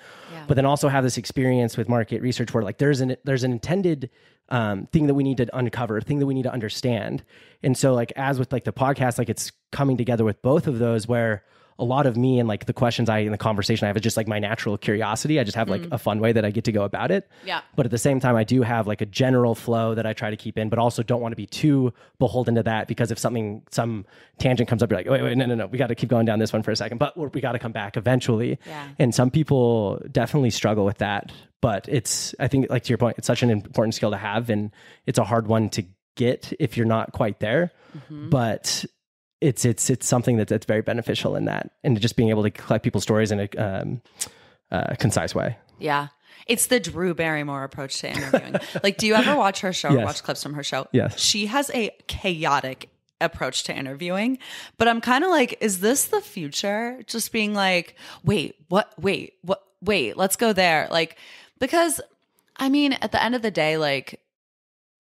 but then also have this experience with market research where like there's an intended thing that we need to uncover, thing that we need to understand. And so like, as with like the podcast, like it's coming together with both of those, where a lot of me and like the questions in the conversation I have is just like my natural curiosity. I just have like a fun way that I get to go about it. Yeah. But at the same time, I do have like a general flow that I try to keep in, but also don't want to be too beholden to that, because if some tangent comes up, you're like, wait, no, we got to keep going down this one for a second, but we got to come back eventually. Yeah. And some people definitely struggle with that, but I think like to your point, it's such an important skill to have, and it's a hard one to get if you're not quite there, but it's something that's very beneficial in that, and just being able to collect people's stories in a concise way. Yeah. It's the Drew Barrymore approach to interviewing. Like, do you ever watch her show or watch clips from her show? Yes. She has a chaotic approach to interviewing. But I'm kind of like, is this the future? Just being like, wait, let's go there. Like, because I mean, at the end of the day, like,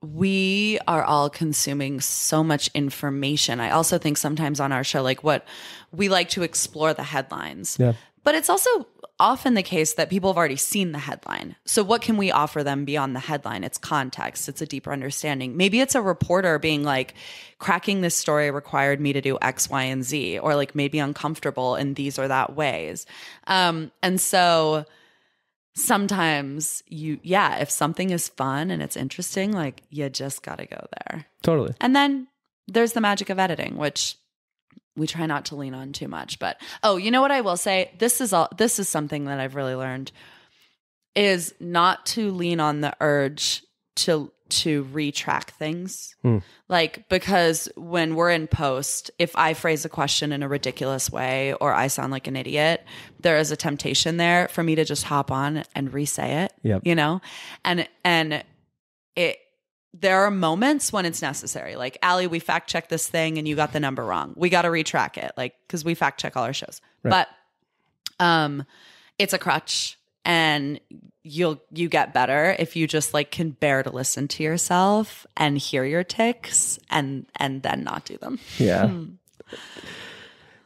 we are all consuming so much information. I also think sometimes on our show, like, what we like to explore the headlines. Yeah. But it's also often the case that people have already seen the headline. So what can we offer them beyond the headline? It's context. It's a deeper understanding. Maybe it's a reporter being like, cracking this story required me to do X, Y, and Z, or like maybe uncomfortable in these or that ways. And so sometimes if something is fun and it's interesting, like, you just got to go there. Totally. And then there's the magic of editing, which we try not to lean on too much. But, you know what I will say? This is something that I've really learned, is not to lean on the urge to retrack things. Like, because when we're in post, if I phrase a question in a ridiculous way or I sound like an idiot, there is a temptation there for me to just hop on and re-say it. Yep. You know? And there are moments when it's necessary. Like, Allie, we fact check this thing and you got the number wrong. We got to retrack it, like, because we fact check all our shows. Right. But it's a crutch, and you get better if you just like can bear to listen to yourself and hear your tics and then not do them. Yeah.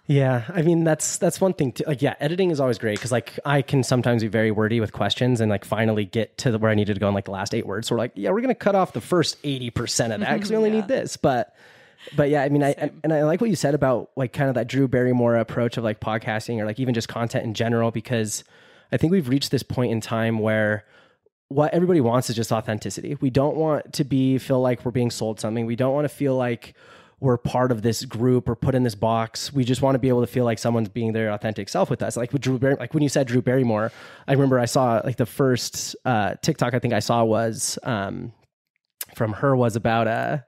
Yeah, I mean, that's one thing too. Like, yeah, editing is always great because like I can sometimes be very wordy with questions and like finally get to where I needed to go in like the last 8 words. So we're like, yeah, we're going to cut off the first 80% of that because we only need this. But yeah, I mean, I like what you said about like kind of that Drew Barrymore approach of like podcasting or like even just content in general, because I think we've reached this point in time where what everybody wants is just authenticity. We don't want to feel like we're being sold something. We don't want to feel like we're part of this group or put in this box. We just want to be able to feel like someone's being their authentic self with us. Like with like when you said Drew Barrymore, I remember I saw like the first TikTok I think I saw was from her was about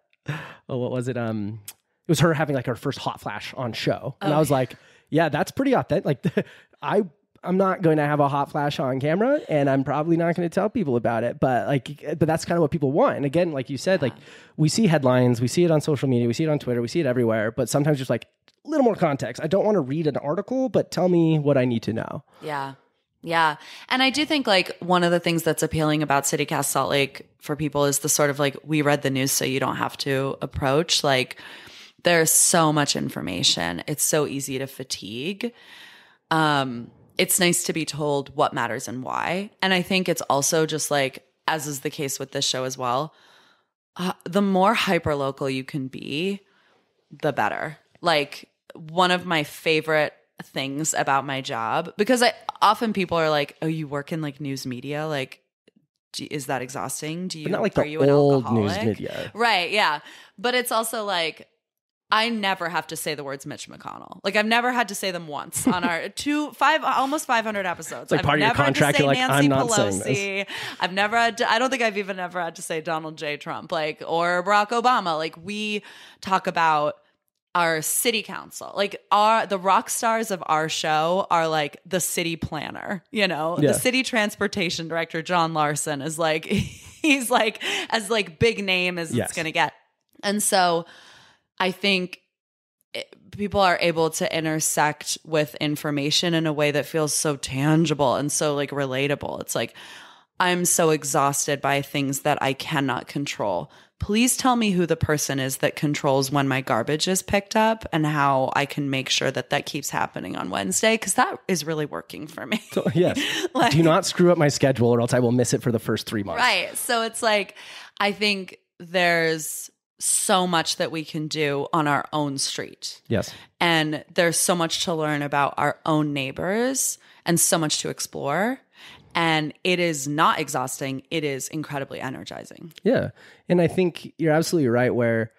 what was it? It was her having like her first hot flash on show, and I was like, yeah, that's pretty authentic. Like I'm not going to have a hot flash on camera, and I'm probably not going to tell people about it. But that's kind of what people want. And again, like you said, like we see headlines, we see it on social media, we see it on Twitter, we see it everywhere. But sometimes just like a little more context. I don't want to read an article, but tell me what I need to know. Yeah. Yeah. And I do think like one of the things that's appealing about CityCast Salt Lake for people is the sort of like, we read the news so you don't have to approach. Like, there's so much information. It's so easy to fatigue. It's nice to be told what matters and why. And I think it's also just like, as is the case with this show as well, the more hyperlocal you can be, the better. Like, one of my favorite things about my job, because often people are like, oh, you work in like news media? Like, is that exhausting? But not like the old news media. Right, yeah. But it's also like, I never have to say the words Mitch McConnell. Like, I've never had to say them once on our almost 500 episodes. It's like part of your contract. You're like, I'm not saying this. I've never had to, I don't think I've even ever had to say Donald J. Trump, like, or Barack Obama. Like, we talk about our city council. Like, the rock stars of our show are like the city planner, you know, the city transportation director, John Larson, is like, he's like as like big name as it's going to get. And so I think people are able to intersect with information in a way that feels so tangible and so like relatable. It's like, I'm so exhausted by things that I cannot control. Please tell me who the person is that controls when my garbage is picked up and how I can make sure that that keeps happening on Wednesday, because that is really working for me. So, yes. Like, do not screw up my schedule or else I will miss it for the first 3 months. Right. So it's like, I think there's so much that we can do on our own street. Yes. And there's so much to learn about our own neighbors and so much to explore. And it is not exhausting. It is incredibly energizing. Yeah. And I think you're absolutely right where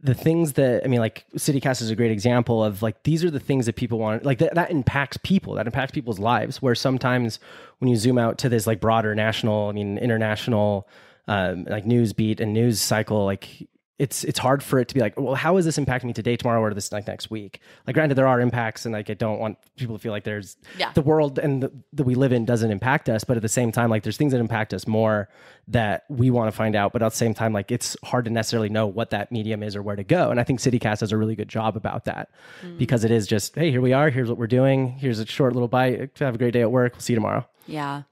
the things that, I mean, like CityCast is a great example of like, these are the things that people want, like that impacts people, that impacts people's lives, where sometimes when you zoom out to this like broader national, I mean, international, like news beat and news cycle, like it's hard for it to be like, well, how is this impacting me today, tomorrow, or this like next week? Like, granted, there are impacts, and like I don't want people to feel like there's the world and that we live in doesn't impact us, but at the same time, like there's things that impact us more that we want to find out, but at the same time, like it's hard to necessarily know what that medium is or where to go. And I think CityCast does a really good job about that because it is just, hey, here we are, here's what we're doing, here's a short little bite, have a great day at work, we'll see you tomorrow. Yeah.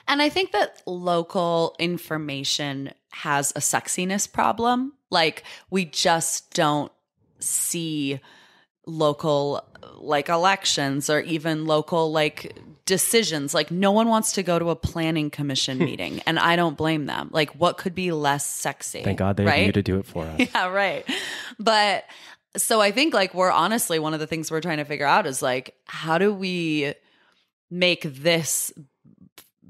And I think that local information has a sexiness problem. Like, we just don't see local like elections or even local like decisions. Like, no one wants to go to a planning commission meeting, and I don't blame them. Like, what could be less sexy? Thank God they have you to do it for us. Yeah, right. But so I think like we're honestly, one of the things we're trying to figure out is like, how do we make this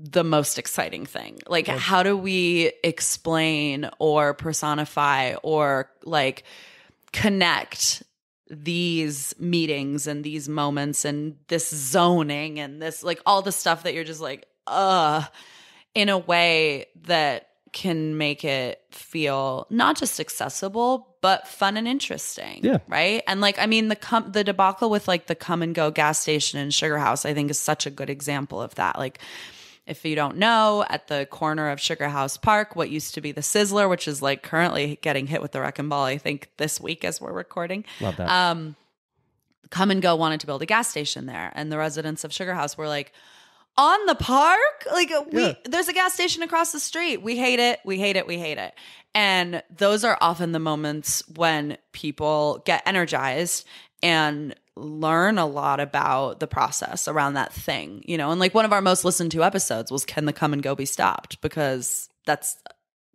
the most exciting thing? Like, how do we explain or personify or like connect these meetings and these moments and this zoning and this like all the stuff that you're just like, in a way that can make it feel not just accessible, but fun and interesting. Yeah. Right. And like, I mean, the debacle with like the come and go gas station and Sugar House, I think is such a good example of that. Like, if you don't know, at the corner of Sugar House Park, what used to be the Sizzler, which is like currently getting hit with the wrecking ball, I think this week as we're recording. Love that. Come and Go wanted to build a gas station there. And the residents of Sugar House were like, on the park? Like, there's a gas station across the street. We hate it. We hate it. We hate it. And those are often the moments when people get energized and learn a lot about the process around that thing, you know? And like one of our most listened to episodes was, can the come and go be stopped? Because that's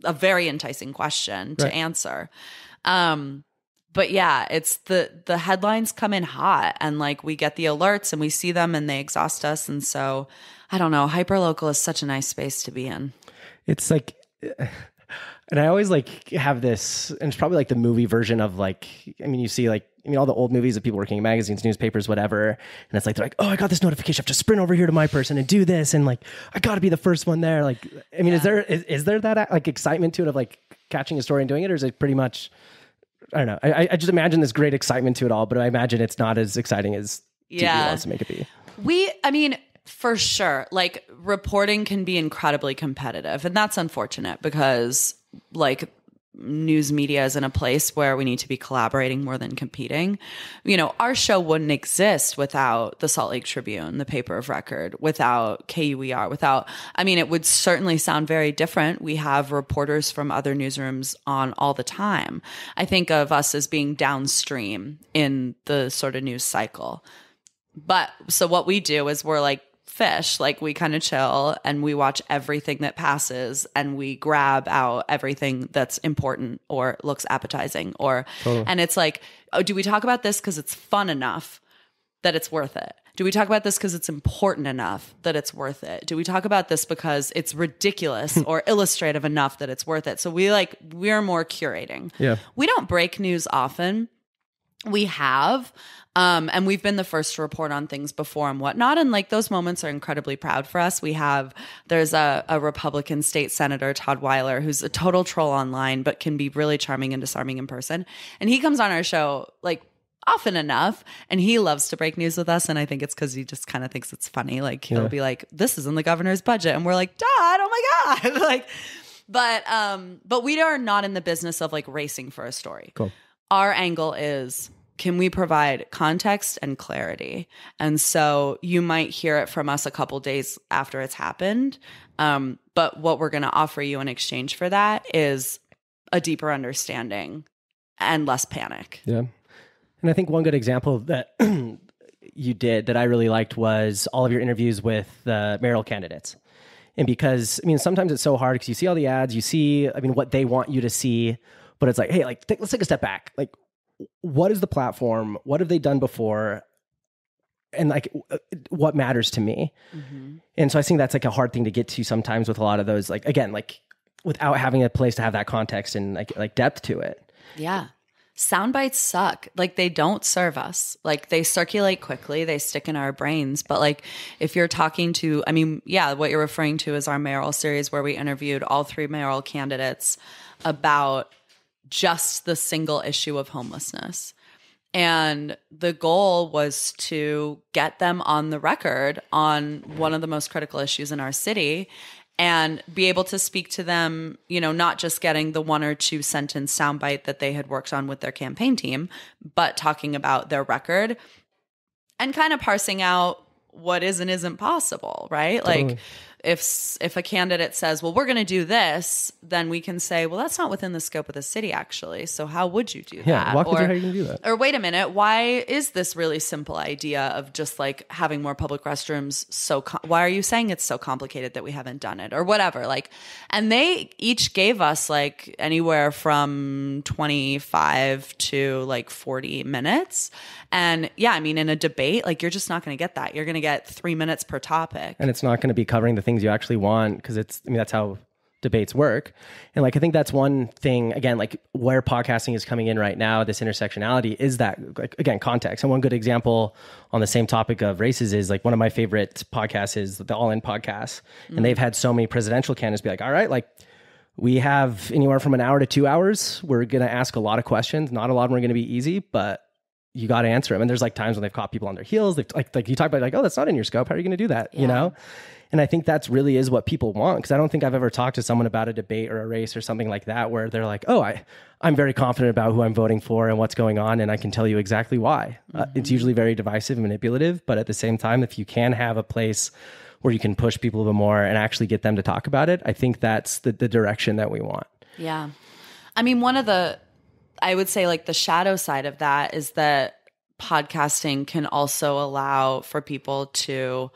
a very enticing question to answer. But yeah, it's the headlines come in hot, and like we get the alerts and we see them and they exhaust us. And so I don't know, hyperlocal is such a nice space to be in. It's like, and I always like have this, and it's probably like the movie version of like, I mean, you see like, I mean, all the old movies of people working in magazines, newspapers, whatever. And it's like, they're like, oh, I got this notification. I have to sprint over here to my person and do this. And like, I got to be the first one there. Like, I mean, is there that like excitement to it of like catching a story and doing it? Or is it pretty much, I don't know. I just imagine this great excitement to it all, but I imagine it's not as exciting as TV wants to make it be. I mean, for sure, like reporting can be incredibly competitive, and that's unfortunate because like news media is in a place where we need to be collaborating more than competing. You know, our show wouldn't exist without the Salt Lake Tribune, the paper of record, without KUER, I mean, it would certainly sound very different. We have reporters from other newsrooms on all the time. I think of us as being downstream in the sort of news cycle. But so what we do is we're like fish, like we kind of chill and we watch everything that passes and we grab out everything that's important or looks appetizing and it's like, oh, do we talk about this because it's fun enough that it's worth it? Do we talk about this because it's important enough that it's worth it? Do we talk about this because it's ridiculous or illustrative enough that it's worth it? So we're more curating. Yeah. We don't break news often. We have, and we've been the first to report on things before and whatnot. And like those moments are incredibly proud for us. There's a Republican state senator, Todd Weiler, who's a total troll online, but can be really charming and disarming in person. And he comes on our show like often enough, and he loves to break news with us. And I think it's because he just kind of thinks it's funny. Like he'll be like, this is in the governor's budget. And we're like, Todd, oh my God. like, but we are not in the business of like racing for a story. Cool. Our angle is, can we provide context and clarity? And so you might hear it from us a couple days after it's happened. But what we're going to offer you in exchange for that is a deeper understanding and less panic. Yeah. And I think one good example that you did that I really liked was all of your interviews with the mayoral candidates. And because, I mean, sometimes it's so hard because you see all the ads, you see, I mean, what they want you to see. But it's like, hey, like let's take a step back. Like, what is the platform? What have they done before? And like, what matters to me? Mm-hmm. And so I think that's like a hard thing to get to sometimes with a lot of those, like, again, like without having a place to have that context and like depth to it. Yeah. Sound bites suck. Like they don't serve us. Like they circulate quickly. They stick in our brains. But like if you're talking to, I mean, yeah, what you're referring to is our mayoral series where we interviewed all three mayoral candidates about just the single issue of homelessness. And the goal was to get them on the record on one of the most critical issues in our city and be able to speak to them, you know, not just getting the 1 or 2 sentence soundbite that they had worked on with their campaign team, but talking about their record and kind of parsing out what is and isn't possible, right? Totally. Like if a candidate says, well, we're going to do this, then we can say, well, that's not within the scope of the city, actually. So how would you do that? Yeah, walk me through how you can do that. Or wait a minute, why is this really simple idea of just like having more public restrooms why are you saying it's so complicated that we haven't done it or whatever? Like, and they each gave us like anywhere from 25 to like 40 minutes. And yeah, I mean, in a debate, like you're just not going to get that. You're going to get 3 minutes per topic. And it's not going to be covering the things you actually want because that's how debates work. And like, I think that's one thing, again, like where podcasting is coming in right now, this intersectionality is that, like, again, context. And one good example on the same topic of races is like one of my favorite podcasts is the All In podcast. And they've had so many presidential candidates be like, all right, like we have anywhere from an hour to 2 hours. We're going to ask a lot of questions. Not a lot of them are going to be easy, but you got to answer them. And there's like times when they've caught people on their heels. They've like you talk about like, oh, that's not in your scope. How are you going to do that? Yeah. You know? And I think that's really is what people want. Because I don't think I've ever talked to someone about a debate or a race or something like that where they're like, oh, I'm very confident about who I'm voting for and what's going on. And I can tell you exactly why. It's usually very divisive and manipulative. But at the same time, if you can have a place where you can push people a little more and actually get them to talk about it, I think that's the direction that we want. Yeah. I mean, I would say like the shadow side of that is that podcasting can also allow for people to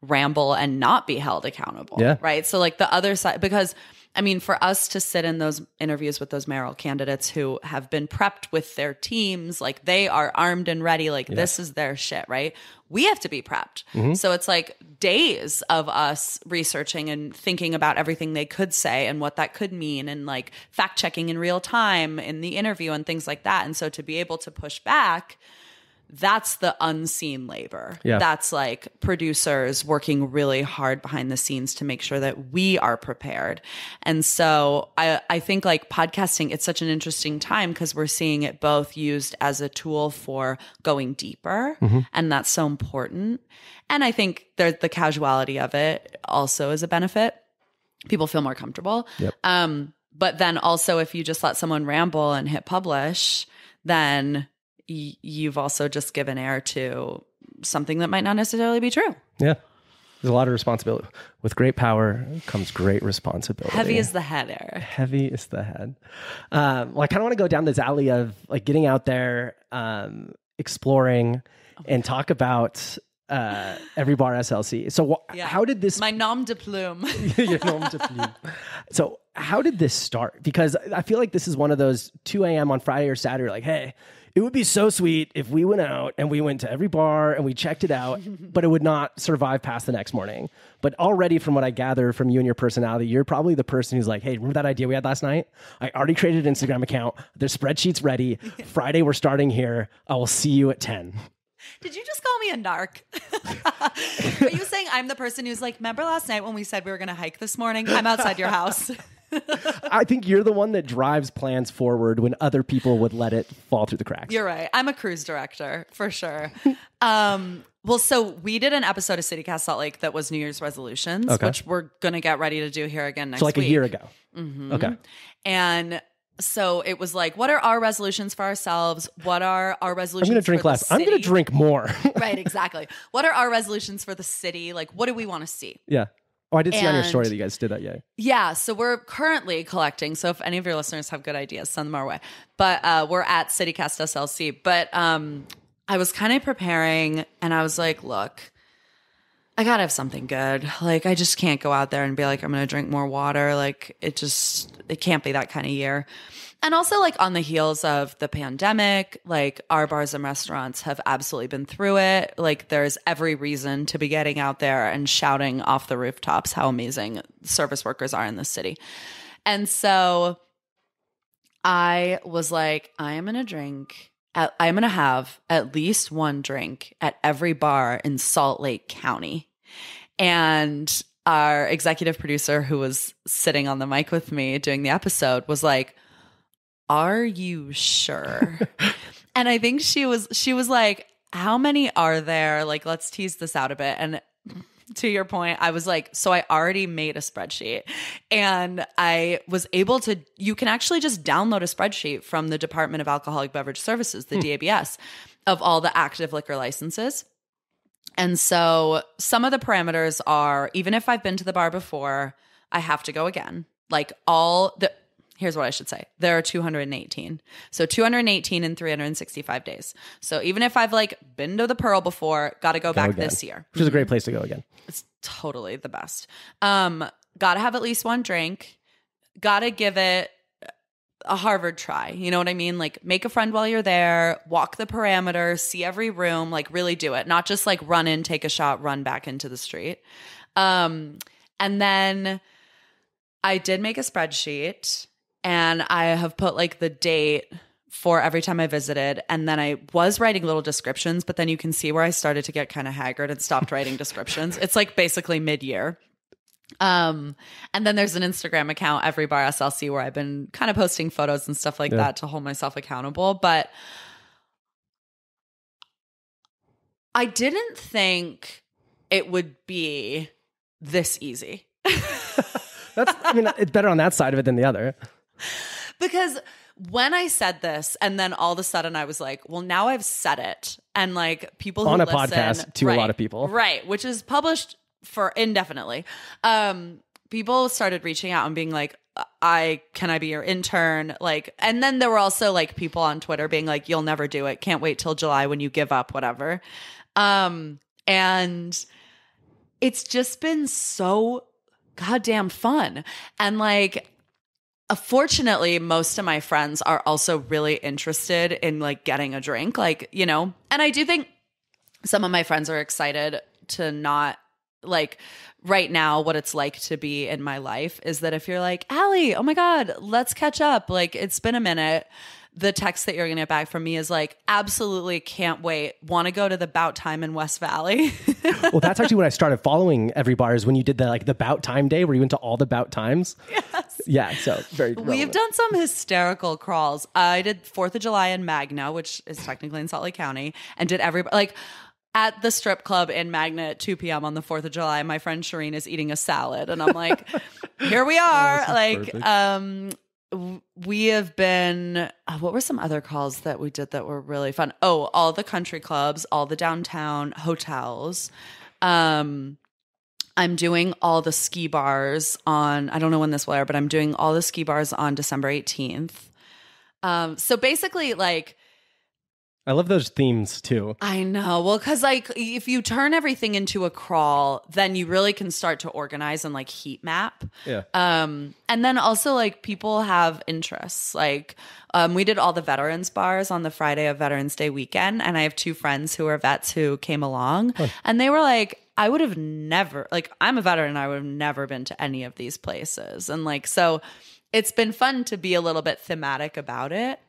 ramble and not be held accountable. Yeah. Right. So like the other side, because I mean, for us to sit in those interviews with those mayoral candidates who have been prepped with their teams, like they are armed and ready, like this is their shit, right? We have to be prepped. So it's like days of us researching and thinking about everything they could say and what that could mean and like fact checking in real time in the interview and things like that. And so to be able to push back, that's the unseen labor. Yeah. That's like producers working really hard behind the scenes to make sure that we are prepared. And so I think like podcasting, it's such an interesting time because we're seeing it both used as a tool for going deeper. And that's so important. And I think the casuality of it also is a benefit. People feel more comfortable. Yep. But then also if you just let someone ramble and hit publish, then you've also just given air to something that might not necessarily be true. Yeah. There's a lot of responsibility. With great power comes great responsibility. Heavy is the head, Eric. Heavy is the head. Well, I kind of want to go down this alley of like getting out there, exploring, and talk about every bar SLC. So how did this... My nom de plume. Your nom de plume. So how did this start? Because I feel like this is one of those 2 a.m. on Friday or Saturday, like, hey, it would be so sweet if we went out and we went to every bar and we checked it out, but it would not survive past the next morning. But already from what I gather from you and your personality, you're probably the person who's like, hey, remember that idea we had last night? I already created an Instagram account. There's spreadsheets ready. Friday, we're starting here. I will see you at 10. Did you just call me a narc? Are you saying I'm the person who's like, remember last night when we said we were going to hike this morning? I'm outside your house. I think you're the one that drives plans forward when other people would let it fall through the cracks. You're right. I'm a cruise director for sure. Well, so we did an episode of CityCast Salt Lake that was New Year's resolutions, which we're going to get ready to do here again next week. So like a year ago. Okay. And so it was like, what are our resolutions for ourselves? What are our resolutions I'm going to drink for the less. city? I'm going to drink more. Right, exactly. What are our resolutions for the city? Like, what do we want to see? Yeah. Oh, I did see on your story that you guys did that, yeah. Yeah, so we're currently collecting. So if any of your listeners have good ideas, send them our way. But we're at CityCast SLC. But I was kind of preparing, and I was like, look, I got to have something good. Like, I just can't go out there and be like, I'm going to drink more water. Like, it can't be that kind of year. And also, like, on the heels of the pandemic, like, our bars and restaurants have absolutely been through it. Like, there's every reason to be getting out there and shouting off the rooftops how amazing service workers are in this city. And so I was like, I'm going to have at least one drink at every bar in Salt Lake County. And our executive producer, who was sitting on the mic with me doing the episode, was like, are you sure? And I think she was like, how many are there? Like, let's tease this out a bit. And to your point, I was like, so I already made a spreadsheet, and I was able to, you can actually just download a spreadsheet from the Department of Alcoholic Beverage Services, the DABS, of all the active liquor licenses. And so some of the parameters are, even if I've been to the bar before, I have to go again. Like here's what I should say. There are 218. So 218 in 365 days. So even if I've like been to the Pearl before, got to go back again. this year. Which is a great place to go again. It's totally the best. Got to have at least one drink. Got to give it a Harvard try. You know what I mean? Like, make a friend while you're there, walk the perimeter, see every room, like really do it. Not just like run in, take a shot, run back into the street. And then I did make a spreadsheet, and I have put like the date for every time I visited. And then I was writing little descriptions, but then you can see where I started to get kind of haggard and stopped writing descriptions. It's like basically mid-year. And then there's an Instagram account, Every Bar SLC, where I've been kind of posting photos and stuff like that to hold myself accountable. But I didn't think it would be this easy. It's better on that side of it than the other. Because when I said this, and then all of a sudden I was like, well, now I've said it. And like people who on a listen, podcast to a lot of people. Right. Which is published for indefinitely. People started reaching out and being like, can I be your intern? Like, and then there were also like people on Twitter being like, you'll never do it. Can't wait till July when you give up, whatever. And it's just been so goddamn fun. And like, fortunately, most of my friends are also really interested in like getting a drink, like, you know, and I do think some of my friends are excited to not like right now what it's like to be in my life is that if you're like, Allie, oh my God, let's catch up. Like, it's been a minute. The text that you're going to get back from me is like, absolutely can't wait. Want to go to the Bout Time in West Valley. Well, that's actually when I started following Every Bar, is when you did the Bout Time day where you went to all the Bout Times. Yes. Yeah. So very relevant. We've done some hysterical crawls. I did 4th of July in Magna, which is technically in Salt Lake County, and did like at the strip club in Magna at 2 p.m. on the 4th of July. My friend Shireen is eating a salad, and I'm like, here we are. Perfect. We have been, what were some other calls that we did that were really fun? Oh, all the country clubs, all the downtown hotels. I'm doing all the ski bars on, I don't know when this will air, but I'm doing all the ski bars on December 18th. So basically like, I love those themes too. I know. Well, because like if you turn everything into a crawl, then you really can start to organize and like heat map. Yeah. And then also like people have interests. Like we did all the veterans bars on the Friday of Veterans Day weekend, and I have 2 friends who are vets who came along, and they were like, I would have never, like, I'm a veteran, I would have never been to any of these places. And like, so it's been fun to be a little bit thematic about it.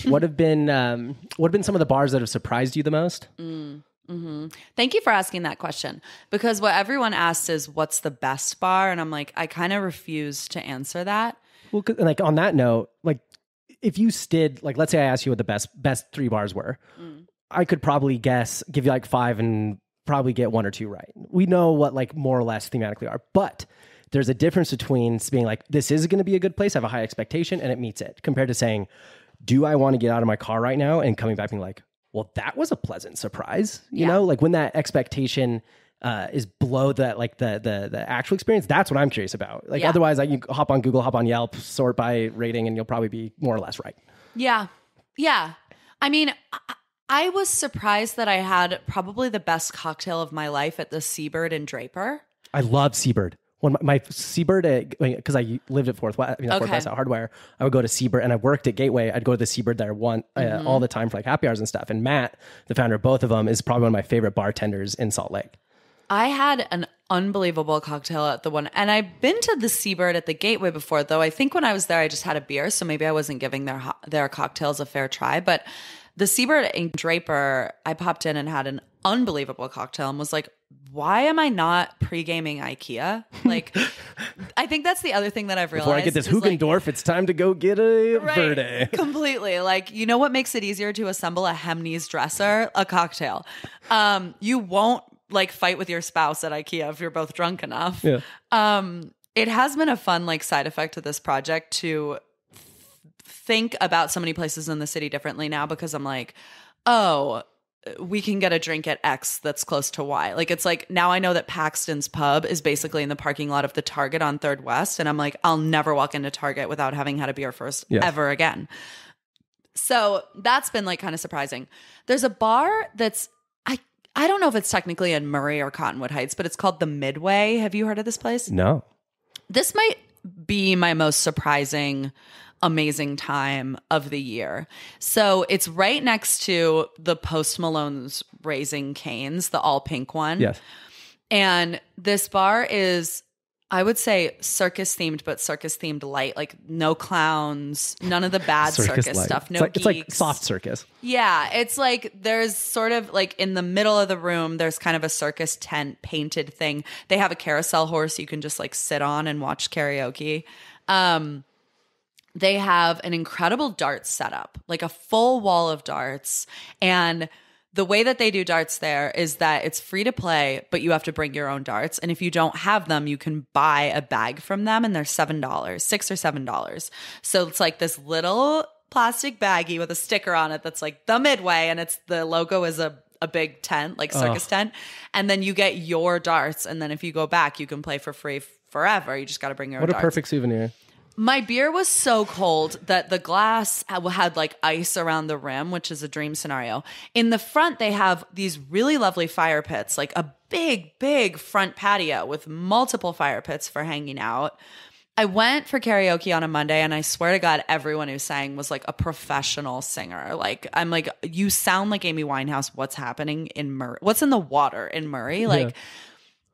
What have been some of the bars that have surprised you the most? Thank you for asking that question, because what everyone asks is what's the best bar, and I'm like, I kind of refuse to answer that. Well, like on that note, like if you did, like, let's say I asked you what the best 3 bars were, I could probably give you like 5 and probably get 1 or 2 right. We know what like more or less thematically are, but there's a difference between being like, this is going to be a good place, I have a high expectation, and it meets it, compared to saying, do I want to get out of my car right now, and coming back being like, well, that was a pleasant surprise. You know, like when that expectation is below that, like the actual experience, that's what I'm curious about. Like otherwise, like you hop on Google, hop on Yelp, sort by rating, and you'll probably be more or less right. Yeah. Yeah. I mean, I was surprised that I had probably the best cocktail of my life at the Seabird in Draper. I love Seabird. When my Seabird, because I lived at Fort West at Hardwire, I would go to Seabird, and I worked at Gateway. I'd go to the Seabird there all the time for like happy hours and stuff. And Matt, the founder of both of them, is probably one of my favorite bartenders in Salt Lake. I had an unbelievable cocktail at the one, and I've been to the Seabird at the Gateway before, though I think when I was there, I just had a beer, so maybe I wasn't giving their cocktails a fair try. But the Seabird in Draper, I popped in and had an unbelievable cocktail and was like, why am I not pre-gaming IKEA? Like, I think that's the other thing that I've realized. Before I get this Hugendorf, it's time to go get a Verde. Completely. Like, you know what makes it easier to assemble a Hemnes dresser? A cocktail. You won't like fight with your spouse at IKEA if you're both drunk enough. Yeah. It has been a fun like side effect of this project to think about so many places in the city differently now, because I'm like, oh, we can get a drink at X that's close to Y. Like, it's like, now I know that Paxton's Pub is basically in the parking lot of the Target on 3rd West. And I'm like, I'll never walk into Target without having had a beer first ever again. So that's been like kind of surprising. There's a bar that's, I don't know if it's technically in Murray or Cottonwood Heights, but it's called the Midway. Have you heard of this place? No. This might be my most surprising amazing time of the year. So it's right next to the Post Malone's Raising Cane's, the all pink one. Yes. And this bar is, I would say, circus themed, but circus themed light. Like no clowns, none of the bad circus stuff. No it's like soft circus. Yeah. It's like there's sort of like in the middle of the room, there's kind of a circus tent painted thing. They have a carousel horse you can just like sit on and watch karaoke. They have an incredible darts setup, like a full wall of darts. And the way that they do darts there is that it's free to play, but you have to bring your own darts. And if you don't have them, you can buy a bag from them, and they're $7, $6 or $7. So it's like this little plastic baggie with a sticker on it that's like the Midway, and it's the logo is a big tent, like circus tent. And then you get your darts. And then if you go back, you can play for free forever. You just got to bring your own darts. What a perfect souvenir. My beer was so cold that the glass had like ice around the rim, which is a dream scenario. In the front, they have these really lovely fire pits, like a big, big front patio with multiple fire pits for hanging out. I went for karaoke on a Monday, and I swear to God, everyone who sang was like a professional singer. Like, I'm like, you sound like Amy Winehouse. What's happening in Murray? What's in the water in Murray? Like,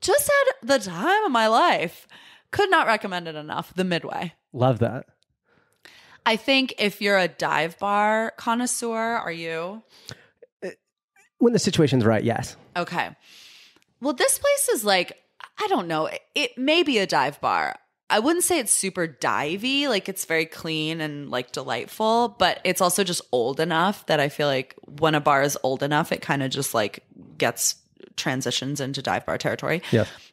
just had the time of my life. Could not recommend it enough. The Midway. Love that. I think if you're a dive bar connoisseur, are you? When the situation's right, yes. Okay. Well, this place is like, I don't know. It may be a dive bar. I wouldn't say it's super divey. Like, it's very clean and like delightful, but it's also just old enough that I feel like when a bar is old enough, it kind of just like transitions into dive bar territory,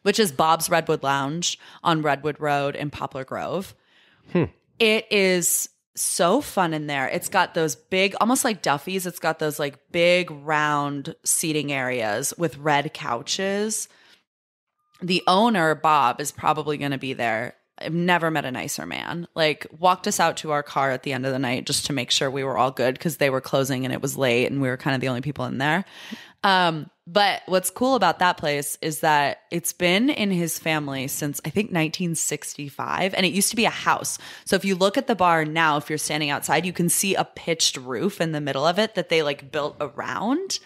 which is Bob's Redwood Lounge on Redwood Road in Poplar Grove. It is so fun in there. It's got those big, almost like Duffy's, it's got those like big round seating areas with red couches. The owner, Bob, is probably going to be there. I've never met a nicer man. Like, walked us out to our car at the end of the night just to make sure we were all good, because they were closing and it was late and we were kind of the only people in there. But what's cool about that place is that it's been in his family since, I think, 1965, and it used to be a house. So if you look at the bar now, if you're standing outside, you can see a pitched roof in the middle of it that they like built around.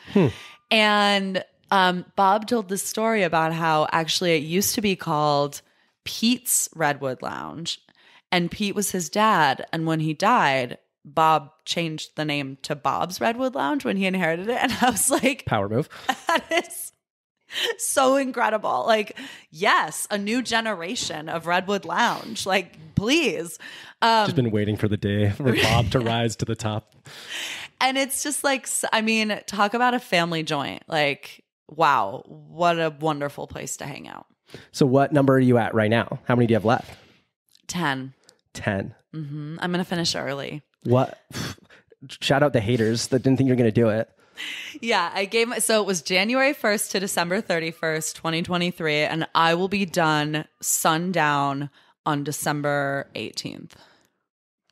And Bob told this story about how actually it used to be called Pete's Redwood Lounge, and Pete was his dad. And when he died, Bob changed the name to Bob's Redwood Lounge when he inherited it. And I was like, power move. That is so incredible. Like, yes, a new generation of Redwood Lounge. Like, please. Just been waiting for the day for Bob to rise to the top. And it's just like, I mean, talk about a family joint. Like, wow, what a wonderful place to hang out. So what number are you at right now? How many do you have left? 10. 10. Mm-hmm. I'm going to finish early. What? Shout out the haters that didn't think you're going to do it. Yeah, so it was January 1st to December 31st, 2023, and I will be done sundown on December 18th.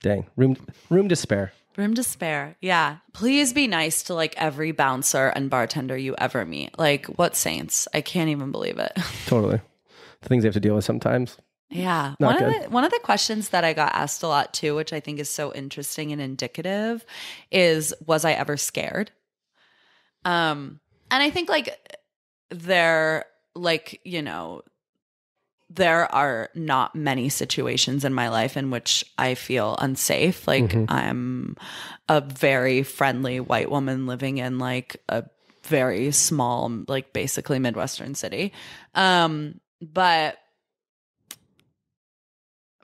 Dang. Room to spare. Room to spare. Yeah. Please be nice to like every bouncer and bartender you ever meet. Like, what saints? I can't even believe it. Totally. The things they have to deal with sometimes. Yeah. Not One of the questions that I got asked a lot too, which I think is so interesting and indicative, is, was I ever scared? And I think like there are not many situations in my life in which I feel unsafe. Like, I'm a very friendly white woman living in like a very small, like basically Midwestern city. But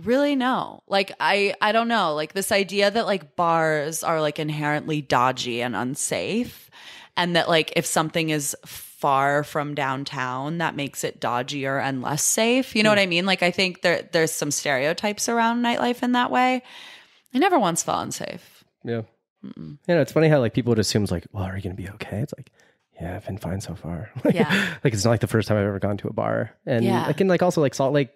really, no. Like, I don't know. Like this idea that like bars are like inherently dodgy and unsafe, and that like if something is far from downtown, that makes it dodgier and less safe. You know what I mean? Like I think there's some stereotypes around nightlife in that way. I never once felt unsafe. Yeah. You know, it's funny how like people would assume like, well, are you going to be okay? It's like, yeah, I've been fine so far. Like, Yeah. like it's not like the first time I've ever gone to a bar. And like, and like also like Salt Lake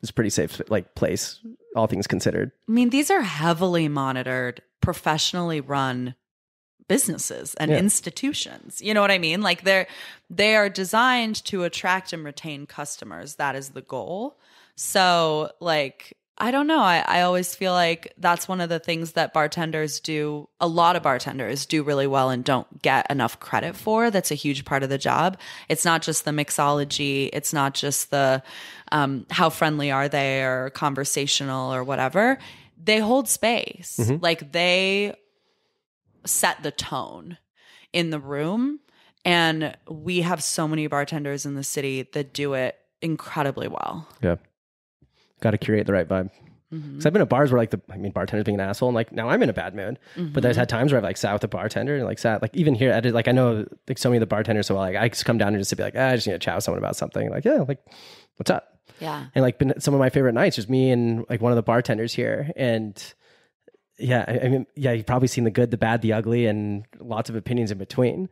is a pretty safe like place, all things considered. I mean, these are heavily monitored, professionally run businesses and institutions. You know what I mean? Like they are designed to attract and retain customers. That is the goal. So like, I don't know. I always feel like that's one of the things that bartenders do. A lot of bartenders do really well and don't get enough credit for. That's a huge part of the job. It's not just the mixology. It's not just the how friendly are they or conversational or whatever. They hold space. Like they set the tone in the room. And we have so many bartenders in the city that do it incredibly well. Yeah. Got to curate the right vibe. Because I've been at bars where like bartender's being an asshole, and like now I'm in a bad mood. But there's had times where I've like sat with the bartender and like sat like even here I know like so many of the bartenders, so like I just come down and just to be like, I just need to chat with someone about something. Like, yeah, like what's up? Yeah. And like been some of my favorite nights, just me and like one of the bartenders here. And yeah, I mean, yeah, you've probably seen the good, the bad, the ugly, and lots of opinions in between.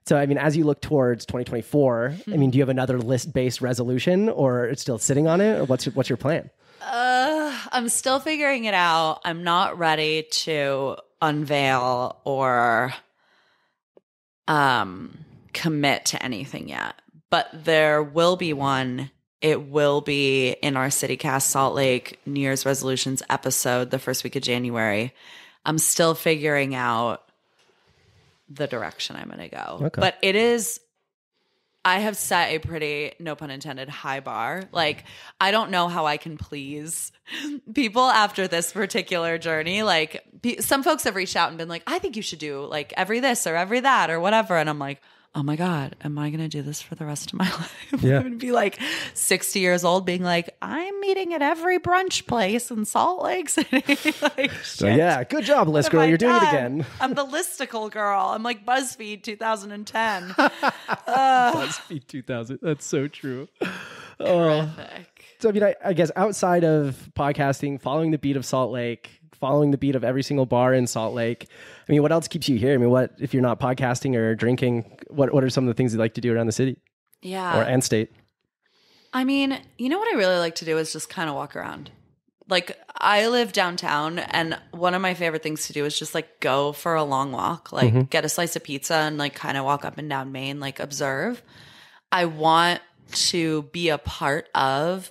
So, I mean, as you look towards 2024, I mean, do you have another list-based resolution, or it's still sitting on it, or what's your plan? I'm still figuring it out. I'm not ready to unveil or commit to anything yet, but there will be one. It will be in our CityCast Salt Lake New Year's resolutions episode, the first week of January. I'm still figuring out the direction I'm going to go. Okay. But I have set a pretty, no pun intended, high bar. Like, I don't know how I can please people after this particular journey. Like, some folks have reached out and been like, I think you should do like every this or every that or whatever. And I'm like, oh my God, am I going to do this for the rest of my life? Yeah. I'm going to be like 60 years old being like, I'm meeting at every brunch place in Salt Lake City. Like, So yeah, good job, list girl. What have I You're doing it done? again. I'm the listicle girl. I'm like BuzzFeed 2010. BuzzFeed 2000. That's so true. Terrific. So I mean, I guess outside of podcasting, following the beat of Salt Lake, following the beat of every single bar in Salt Lake, I mean, what else keeps you here? I mean, what if you're not podcasting or drinking? What are some of the things you like to do around the city? Yeah. And state? I mean, you know what I really like to do is just kind of walk around. Like, I live downtown, and one of my favorite things to do is just like go for a long walk, like get a slice of pizza and like kind of walk up and down Main, like observe. I want to be a part of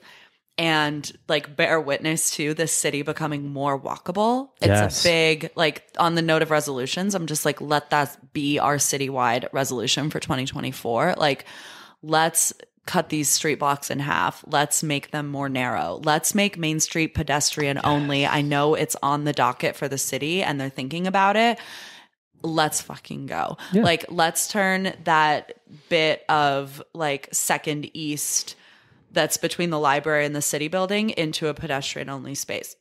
and like bear witness to this city becoming more walkable. It's a big, like, on the note of resolutions, I'm just like, let that be our citywide resolution for 2024. Like, let's cut these street blocks in half. Let's make them more narrow. Let's make Main Street pedestrian only. I know it's on the docket for the city and they're thinking about it. Let's fucking go. Yeah. Like, let's turn that bit of like Second East that's between the library and the city building into a pedestrian only space.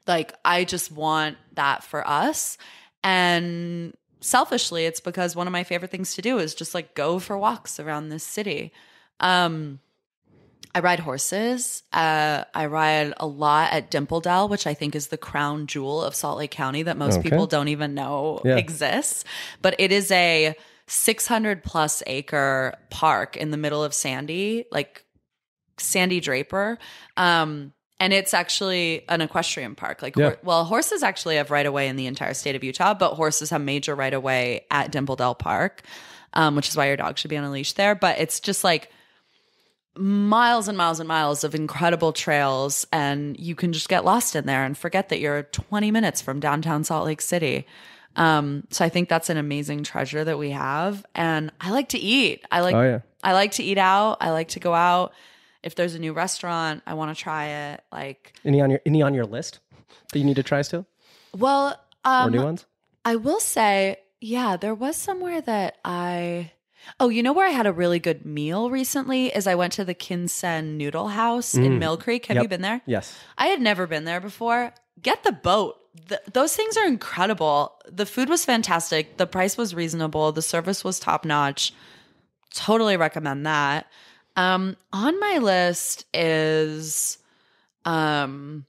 Like, I just want that for us. And selfishly, it's because one of my favorite things to do is just like go for walks around this city. I ride horses. I ride a lot at Dimpledale, which I think is the crown jewel of Salt Lake County that most people don't even know exists. But it is a 600 plus acre park in the middle of Sandy, like Sandy Draper. And it's actually an equestrian park. Like, horses actually have right of way in the entire state of Utah, but horses have major right of way at Dimpledale Park, which is why your dog should be on a leash there. But it's just like miles and miles and miles of incredible trails, and you can just get lost in there and forget that you're 20 minutes from downtown Salt Lake City. So I think that's an amazing treasure that we have. And I like to eat. I like to eat out. I like to go out. If there's a new restaurant, I want to try it. Like, any on your list that you need to try still? Well, or new ones? I will say, yeah, there was somewhere that Oh, you know where I had a really good meal recently is I went to the Kinsen Noodle House in Mill Creek. Have you been there? Yes. I had never been there before. Get the boat. Those things are incredible. The food was fantastic. The price was reasonable. The service was top notch. Totally recommend that. On my list is, so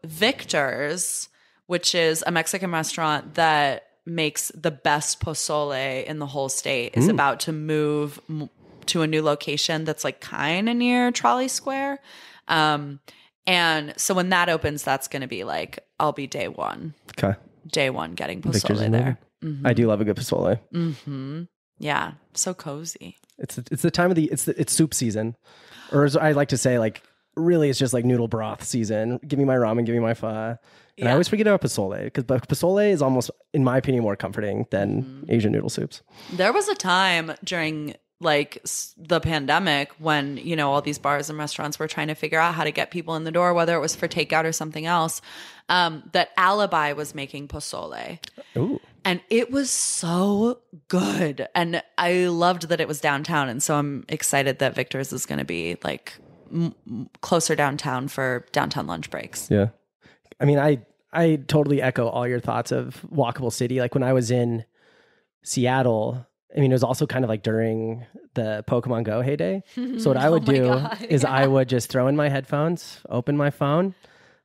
Victor's, which is a Mexican restaurant that makes the best pozole in the whole state, is about to move to a new location that's like kind of near Trolley Square. And so when that opens, that's going to be like, I'll be day one. Okay. Day one getting Victor's pozole there. Mm-hmm. I do love a good pozole. Mm-hmm. Yeah. So cozy. It's the time of it's soup season. Or as I like to say, like, really it's just like noodle broth season. Give me my ramen, give me my pho. And I always forget about pozole because pozole is almost, in my opinion, more comforting than Asian noodle soups. There was a time during like the pandemic when, you know, all these bars and restaurants were trying to figure out how to get people in the door, whether it was for takeout or something else, that Alibi was making pozole. Ooh. And it was so good. And I loved that it was downtown. And so I'm excited that Victor's is going to be like closer downtown for downtown lunch breaks. Yeah. I mean, I totally echo all your thoughts of walkable city. Like when I was in Seattle, I mean, it was also kind of like during the Pokemon Go heyday. So what I would do is I would just throw in my headphones, open my phone,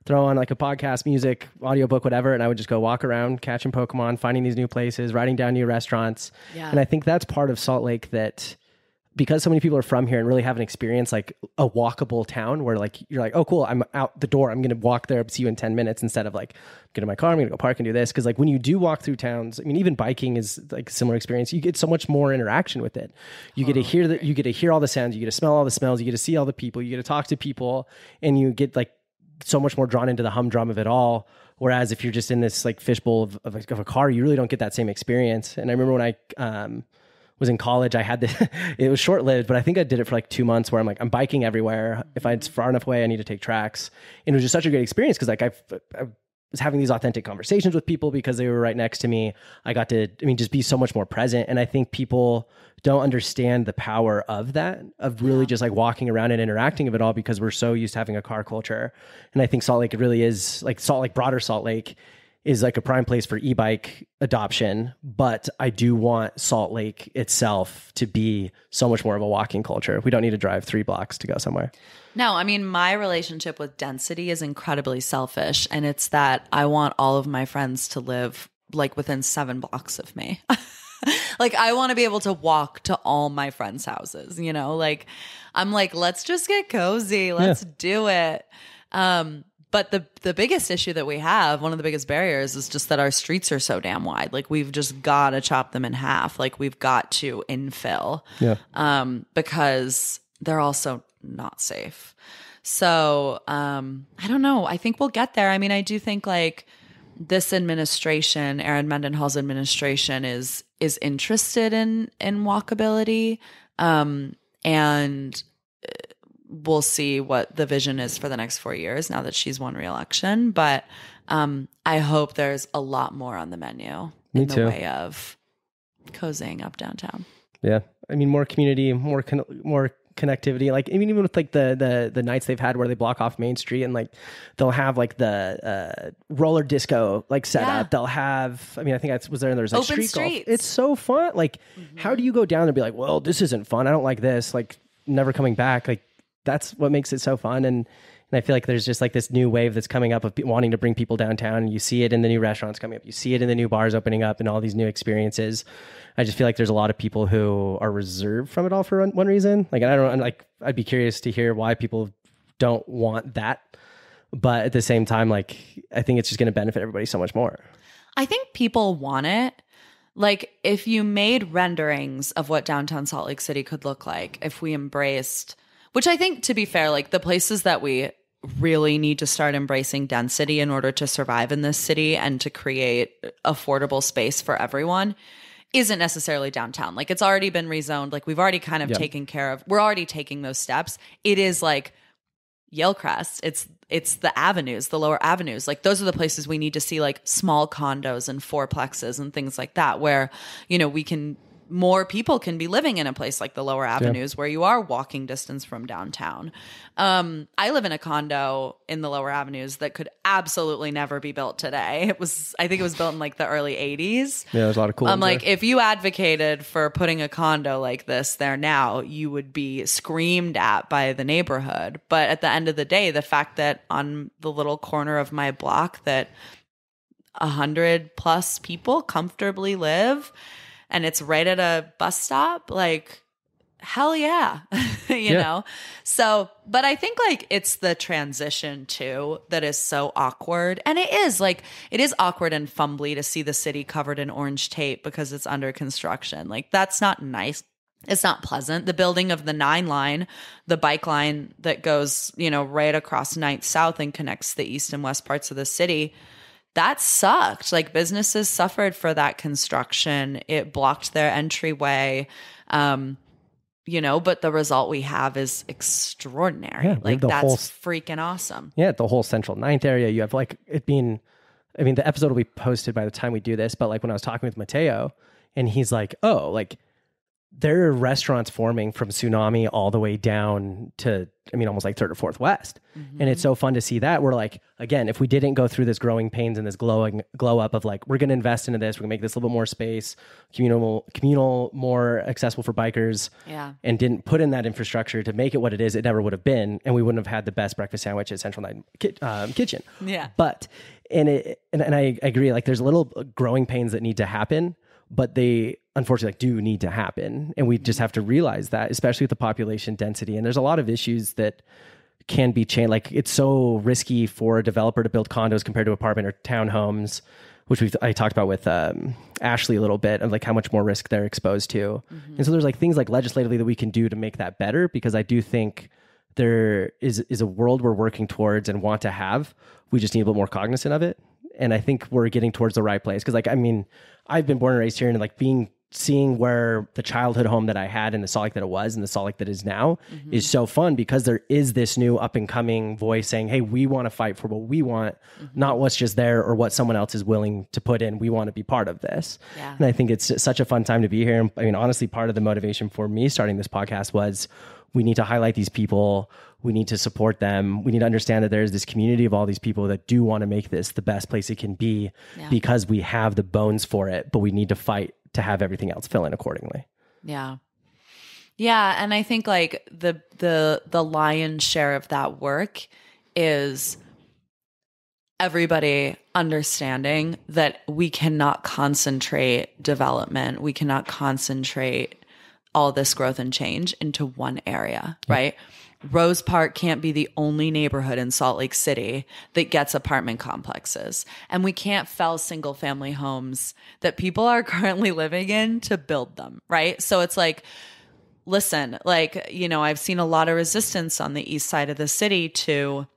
throw on like a podcast, music, audiobook, whatever, and I would just go walk around, catching Pokemon, finding these new places, writing down new restaurants. Yeah. And I think that's part of Salt Lake that, because so many people are from here and really haven't experienced like a walkable town where like you're like, oh cool, I'm out the door, I'm gonna walk there, see you in 10 minutes, instead of like get in my car, I'm gonna go park and do this. Because like when you do walk through towns, I mean, even biking is like a similar experience. You get so much more interaction with it. You get to hear all the sounds, you get to smell all the smells, you get to see all the people, you get to talk to people, and you get like so much more drawn into the humdrum of it all. Whereas if you're just in this like fishbowl of a car, you really don't get that same experience. And I remember when I was in college, I had it was short lived, but I think I did it for like 2 months where I'm biking everywhere. If it's far enough away, I need to take tracks. And it was just such a great experience because like I was having these authentic conversations with people because they were right next to me. I got to, just be so much more present. And I think people don't understand the power of that, of really just like walking around and interacting of it all, because we're so used to having a car culture. And I think Salt Lake really is like broader Salt Lake is like a prime place for e-bike adoption, but I do want Salt Lake itself to be so much more of a walking culture. We don't need to drive 3 blocks to go somewhere. No, I mean, my relationship with density is incredibly selfish, and it's that I want all of my friends to live like within 7 blocks of me. Like I want to be able to walk to all my friends' houses, you know, like I'm like, let's just get cozy. Let's do it. But the biggest issue that we have, one of the biggest barriers, is just that our streets are so damn wide. Like we've just got to chop them in half. Like we've got to infill, because they're also not safe. So I don't know. I think we'll get there. I mean, I do think like this administration, Aaron Mendenhall's administration, is interested in walkability, and we'll see what the vision is for the next 4 years now that she's won re-election. But I hope there's a lot more on the menu in the way of cozying up downtown. Yeah. I mean, more community, more connectivity. Like even with like the nights they've had where they block off Main Street and like they'll have like the roller disco like set up. They'll have, I think I was there and there's like open street streets. Golf. It's so fun. Like how do you go down there and be like, well, this isn't fun. I don't like this. Like never coming back. Like that's what makes it so fun. And I feel like there's just like this new wave that's coming up of wanting to bring people downtown, and you see it in the new restaurants coming up. You see it in the new bars opening up and all these new experiences. I just feel like there's a lot of people who are reserved from it all for one reason. Like, I'd be curious to hear why people don't want that. But at the same time, like, I think it's just going to benefit everybody so much more. I think people want it. Like, if you made renderings of what downtown Salt Lake City could look like, if we embraced, which I think, to be fair, like the places that we really need to start embracing density in order to survive in this city and to create affordable space for everyone isn't necessarily downtown. Like it's already been rezoned. Like we've already kind of taken care of, we're already taking those steps. It is like Yalecrest. It's the avenues, the lower avenues. Like those are the places we need to see like small condos and fourplexes and things like that, where, you know, we can more people can be living in a place like the lower avenues where you are walking distance from downtown. I live in a condo in the lower avenues that could absolutely never be built today. I think it was built in like the early 80s. Yeah, there's a lot of cool I'm ones like, there. if you advocated for putting a condo like this there now, you would be screamed at by the neighborhood. But at the end of the day, the fact that on the little corner of my block that 100+ people comfortably live, and it's right at a bus stop, like, hell yeah. you know? So, but I think like it's the transition too that is so awkward. And it is awkward and fumbly to see the city covered in orange tape because it's under construction. Like, that's not nice. It's not pleasant. The building of the 9 line, the bike line that goes, right across 9th South and connects the east and west parts of the city, that sucked. Like, businesses suffered for that construction. It blocked their entryway, but the result we have is extraordinary. Yeah, like, that's freaking awesome. Yeah, the whole Central 9th area, you have like it being, the episode will be posted by the time we do this, but like when I was talking with Mateo and he's like, oh, like there are restaurants forming from Tsunami all the way down to, almost like 3rd or 4th West. Mm-hmm. And it's so fun to see that. We're like, again, if we didn't go through this growing pains and this glow up of like, we're going to invest into this, we're going to make this a little bit more space, communal, more accessible for bikers, and didn't put in that infrastructure to make it what it is, it never would have been. And we wouldn't have had the best breakfast sandwich at Central 9 Kitchen. Yeah. But, and I agree, like there's little growing pains that need to happen, but they unfortunately do need to happen. And we just have to realize that, especially with the population density. And there's a lot of issues that can be changed. Like, it's so risky for a developer to build condos compared to apartment or townhomes, which I talked about with Ashley a little bit, of like how much more risk they're exposed to. Mm-hmm. And so there's like things like legislatively that we can do to make that better, because I do think there is a world we're working towards and want to have. We just need a little more cognizant of it. And I think we're getting towards the right place. Cause like, I've been born and raised here, and like seeing where the childhood home that I had and the Salt Lake that it was and the Salt Lake that is now is so fun, because there is this new up and coming voice saying, hey, we want to fight for what we want, not what's just there or what someone else is willing to put in. We want to be part of this. Yeah. And I think it's such a fun time to be here. Honestly, part of the motivation for me starting this podcast was we need to highlight these people. We need to support them. We need to understand that there's this community of all these people that do want to make this the best place it can be, because we have the bones for it, but we need to fight to have everything else fill in accordingly. Yeah. Yeah. And I think like the lion's share of that work is everybody understanding that we cannot concentrate development. We cannot concentrate all this growth and change into one area, right? Rose Park can't be the only neighborhood in Salt Lake City that gets apartment complexes. And we can't fell single family homes that people are currently living in to build them, right? So it's like, listen, like, I've seen a lot of resistance on the east side of the city to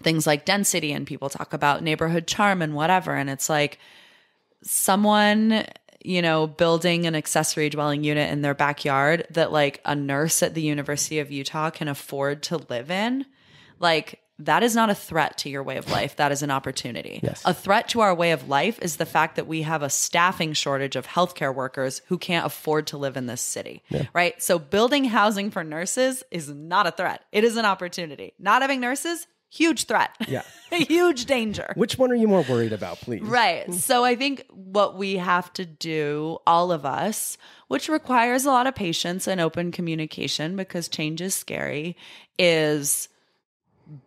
things like density, and people talk about neighborhood charm and whatever. And it's like, someone building an accessory dwelling unit in their backyard that like a nurse at the University of Utah can afford to live in, like, that is not a threat to your way of life. That is an opportunity. Yes. A threat to our way of life is the fact that we have a staffing shortage of healthcare workers who can't afford to live in this city, right? So building housing for nurses is not a threat. It is an opportunity. Not having nurses, huge threat. Yeah. Huge danger. Which one are you more worried about, please? Right. So I think what we have to do, all of us, which requires a lot of patience and open communication because change is scary, is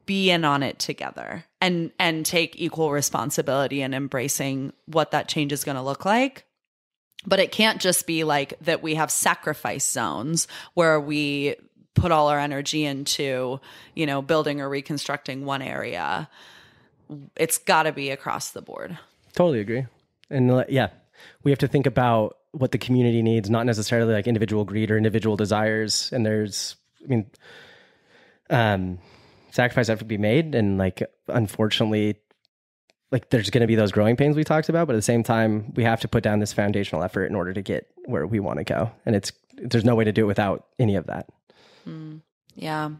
be in on it together and take equal responsibility in embracing what that change is going to look like. But it can't just be like that we have sacrifice zones where we put all our energy into, building or reconstructing one area. It's got to be across the board. Totally agree. And we have to think about what the community needs, not necessarily like individual greed or individual desires. And there's, sacrifice have to be made. And like, unfortunately, like there's going to be those growing pains we talked about, but at the same time, we have to put down this foundational effort in order to get where we want to go. And there's no way to do it without any of that. Yeah.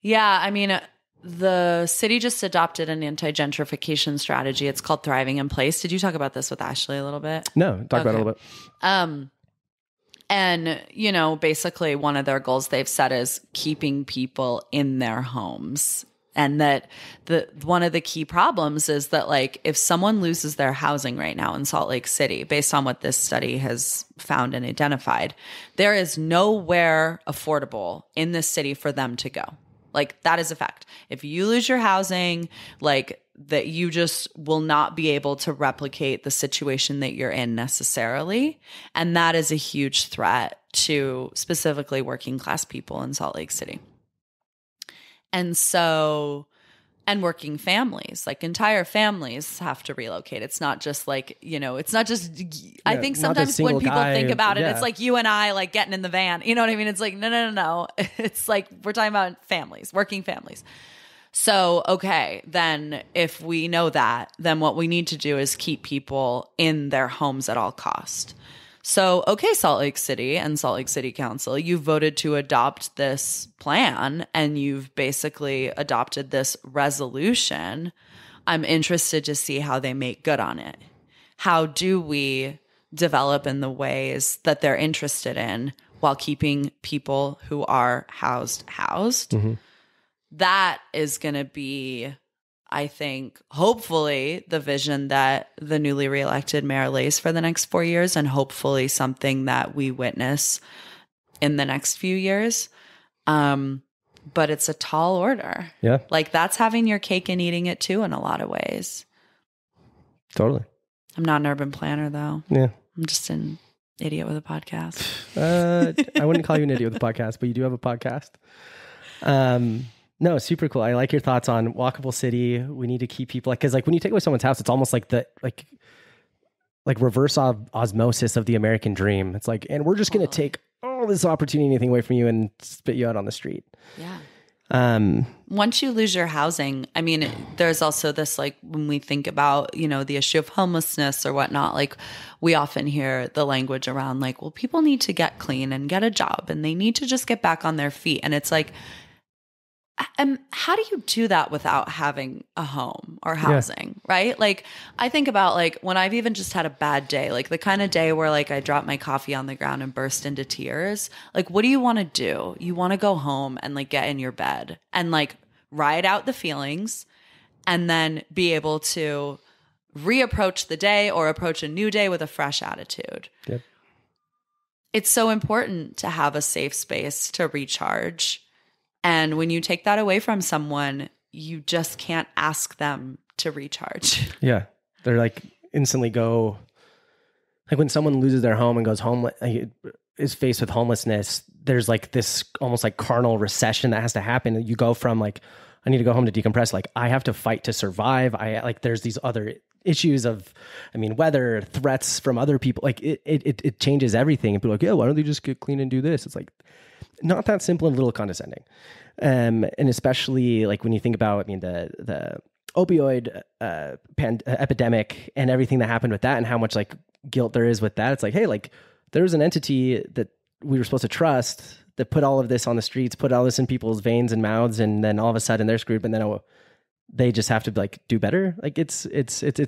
Yeah. the city just adopted an anti-gentrification strategy. It's called Thriving in Place. Did you talk about this with Ashley a little bit? No, talk about it a little bit. And, you know, basically one of their goals they've set is keeping people in their homes. And that one of the key problems is that, like, if someone loses their housing right now in Salt Lake City, based on what this study has found and identified, there is nowhere affordable in this city for them to go. Like, that is a fact. If you lose your housing, like, that you just will not be able to replicate the situation that you're in necessarily. And that is a huge threat to specifically working class people in Salt Lake City. And so, and working families, like entire families have to relocate. It's not just like, you know, it's not just, I think sometimes when people think about it, it's like you and I like getting in the van, you know what I mean? It's like, no. It's like, we're talking about families, working families. So, okay, then if we know that, then what we need to do is keep people in their homes at all cost. So, okay, Salt Lake City and Salt Lake City Council, you voted to adopt this plan and you've basically adopted this resolution. I'm interested to see how they make good on it. How do we develop in the ways that they're interested in while keeping people who are housed? Mm-hmm. That is going to be, I think, hopefully the vision that the newly reelected mayor lays for the next 4 years, and hopefully something that we witness in the next few years. But it's a tall order. Yeah. Like, that's having your cake and eating it too in a lot of ways. Totally. I'm not an urban planner though. Yeah. I'm just an idiot with a podcast. I wouldn't call you an idiot with a podcast, but you do have a podcast. No, super cool. I like your thoughts on walkable city. We need to keep people because when you take away someone's house, it's almost like the reverse osmosis of the American dream. It's like, and we're just going to take all this opportunity, anything away from you and spit you out on the street. Yeah. Once you lose your housing, I mean, there's also this, like, when we think about, you know, the issue of homelessness or whatnot, like, we often hear the language around like, well, people need to get clean and get a job and they need to just get back on their feet. And it's like, how do you do that without having a home or housing, right? Like, I think about like when I've even just had a bad day, like the kind of day where like I drop my coffee on the ground and burst into tears. Like, what do you want to do? You want to go home and like get in your bed and like ride out the feelings and then be able to reapproach the day or approach a new day with a fresh attitude. Yep. It's so important to have a safe space to recharge. And when you take that away from someone, you just can't ask them to recharge. Yeah. They're like instantly go, like when someone loses their home and goes home, is faced with homelessness, there's like this almost like carnal recession that has to happen. You go from like, I need to go home to decompress. Like I have to fight to survive. There's these other issues of, weather, threats from other people. Like it changes everything. And people are like, yeah, why don't they just get clean and do this? It's like, not that simple and a little condescending. And especially like when you think about, the opioid epidemic and everything that happened with that and how much like guilt there is with that. It's like, hey, like there was an entity that we were supposed to trust that put all of this on the streets, put all this in people's veins and mouths. And then all of a sudden they're screwed, and then they just have to like do better. Like it's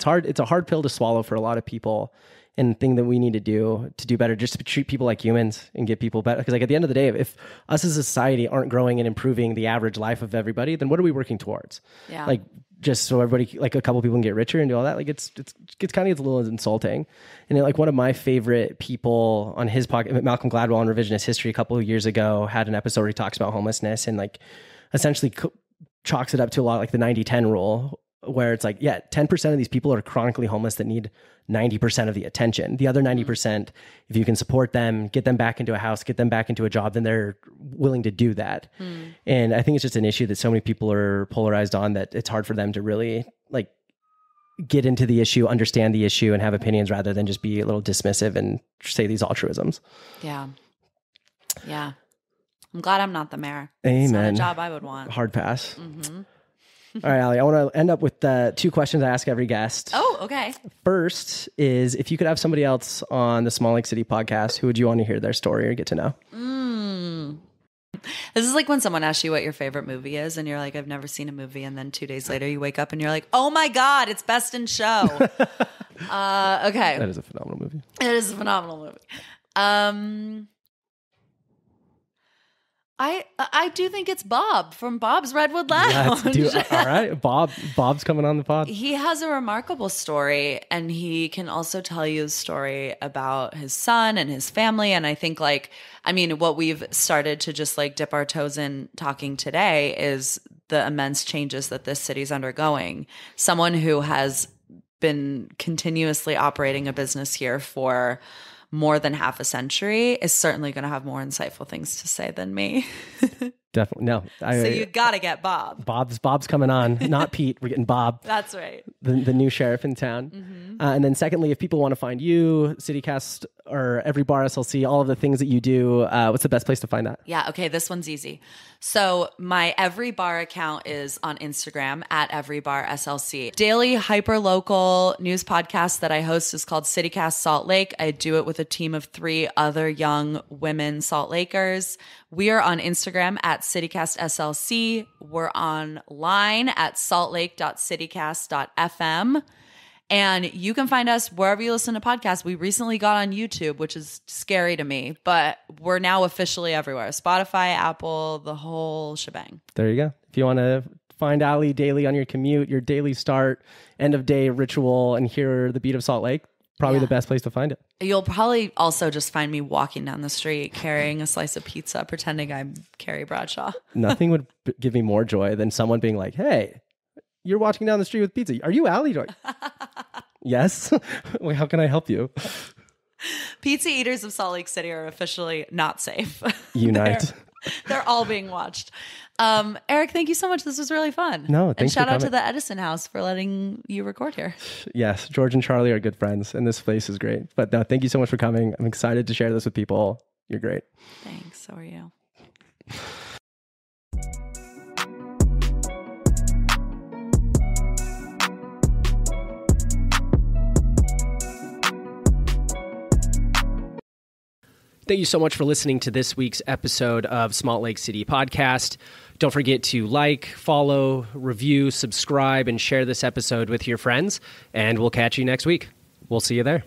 hard. It's a hard pill to swallow for a lot of people. And thing that we need to do better, just to treat people like humans and get people better. Because like at the end of the day, if us as a society aren't growing and improving the average life of everybody, then what are we working towards? Yeah. Like just so everybody, like a couple people can get richer and do all that. Like it's kind of gets a little insulting. And like one of my favorite people on his podcast, Malcolm Gladwell on Revisionist History a couple of years ago, had an episode where he talks about homelessness and like essentially chalks it up to a lot like the 90-10 rule, where it's like, yeah, 10% of these people are chronically homeless that need 90% of the attention. The other 90%, if you can support them, get them back into a house, get them back into a job, then they're willing to do that. And I think it's just an issue that so many people are polarized on that it's hard for them to really like get into the issue, understand the issue, and have opinions rather than just be a little dismissive and say these altruisms. Yeah. Yeah. I'm glad I'm not the mayor. Amen. It's not a job I would want. Hard pass. All right, Allie, I want to end up with two questions I ask every guest. Oh, okay. First is, if you could have somebody else on the Small Lake City podcast, who would you want to hear their story or get to know? This is like when someone asks you what your favorite movie is and you're like, I've never seen a movie. And then 2 days later you wake up and you're like, oh my God, it's Best in Show. Okay. That is a phenomenal movie. It is a phenomenal movie. I do think it's Bob from Bob's Redwood Lounge. All right. Bob's coming on the pod. He has a remarkable story, and he can also tell you a story about his son and his family. And I think what we've started to just like dip our toes in talking today is the immense changes that this city's undergoing. Someone who has been continuously operating a business here for more than half a century is certainly going to have more insightful things to say than me. Definitely. No. So you got to get Bob. Bob's coming on. Not Pete. We're getting Bob. That's right. The new sheriff in town. Mm-hmm. And then secondly, if people want to find you, CityCast or Every Bar SLC, all of the things that you do, what's the best place to find that? Yeah. Okay. This one's easy. So my Every Bar account is on Instagram at Every Bar SLC. Daily hyperlocal news podcast that I host is called CityCast Salt Lake. I do it with a team of 3 other young women Salt Lakers. We are on Instagram at CityCast SLC. We're online at saltlake.citycast.fm. And you can find us wherever you listen to podcasts. We recently got on YouTube, which is scary to me, but we're now officially everywhere. Spotify, Apple, the whole shebang. There you go. If you want to find Allie daily on your commute, your daily start, end of day ritual, and hear the beat of Salt Lake, probably the best place to find it. You'll probably also just find me walking down the street carrying a slice of pizza, pretending I'm Carrie Bradshaw. Nothing would give me more joy than someone being like, hey, you're walking down the street with pizza. Are you Allie? Like, yes. Wait, how can I help you? Pizza eaters of Salt Lake City are officially not safe. Unite. They're all being watched. Eric, thank you so much. This was really fun. No, thanks and shout for out coming. to the Edison House for letting you record here. Yes, George and Charlie are good friends, and this place is great. But no, thank you so much for coming. I'm excited to share this with people. You're great. Thanks. So are you. Thank you so much for listening to this week's episode of Salt Lake City Podcast. Don't forget to like, follow, review, subscribe, and share this episode with your friends. And we'll catch you next week. We'll see you there.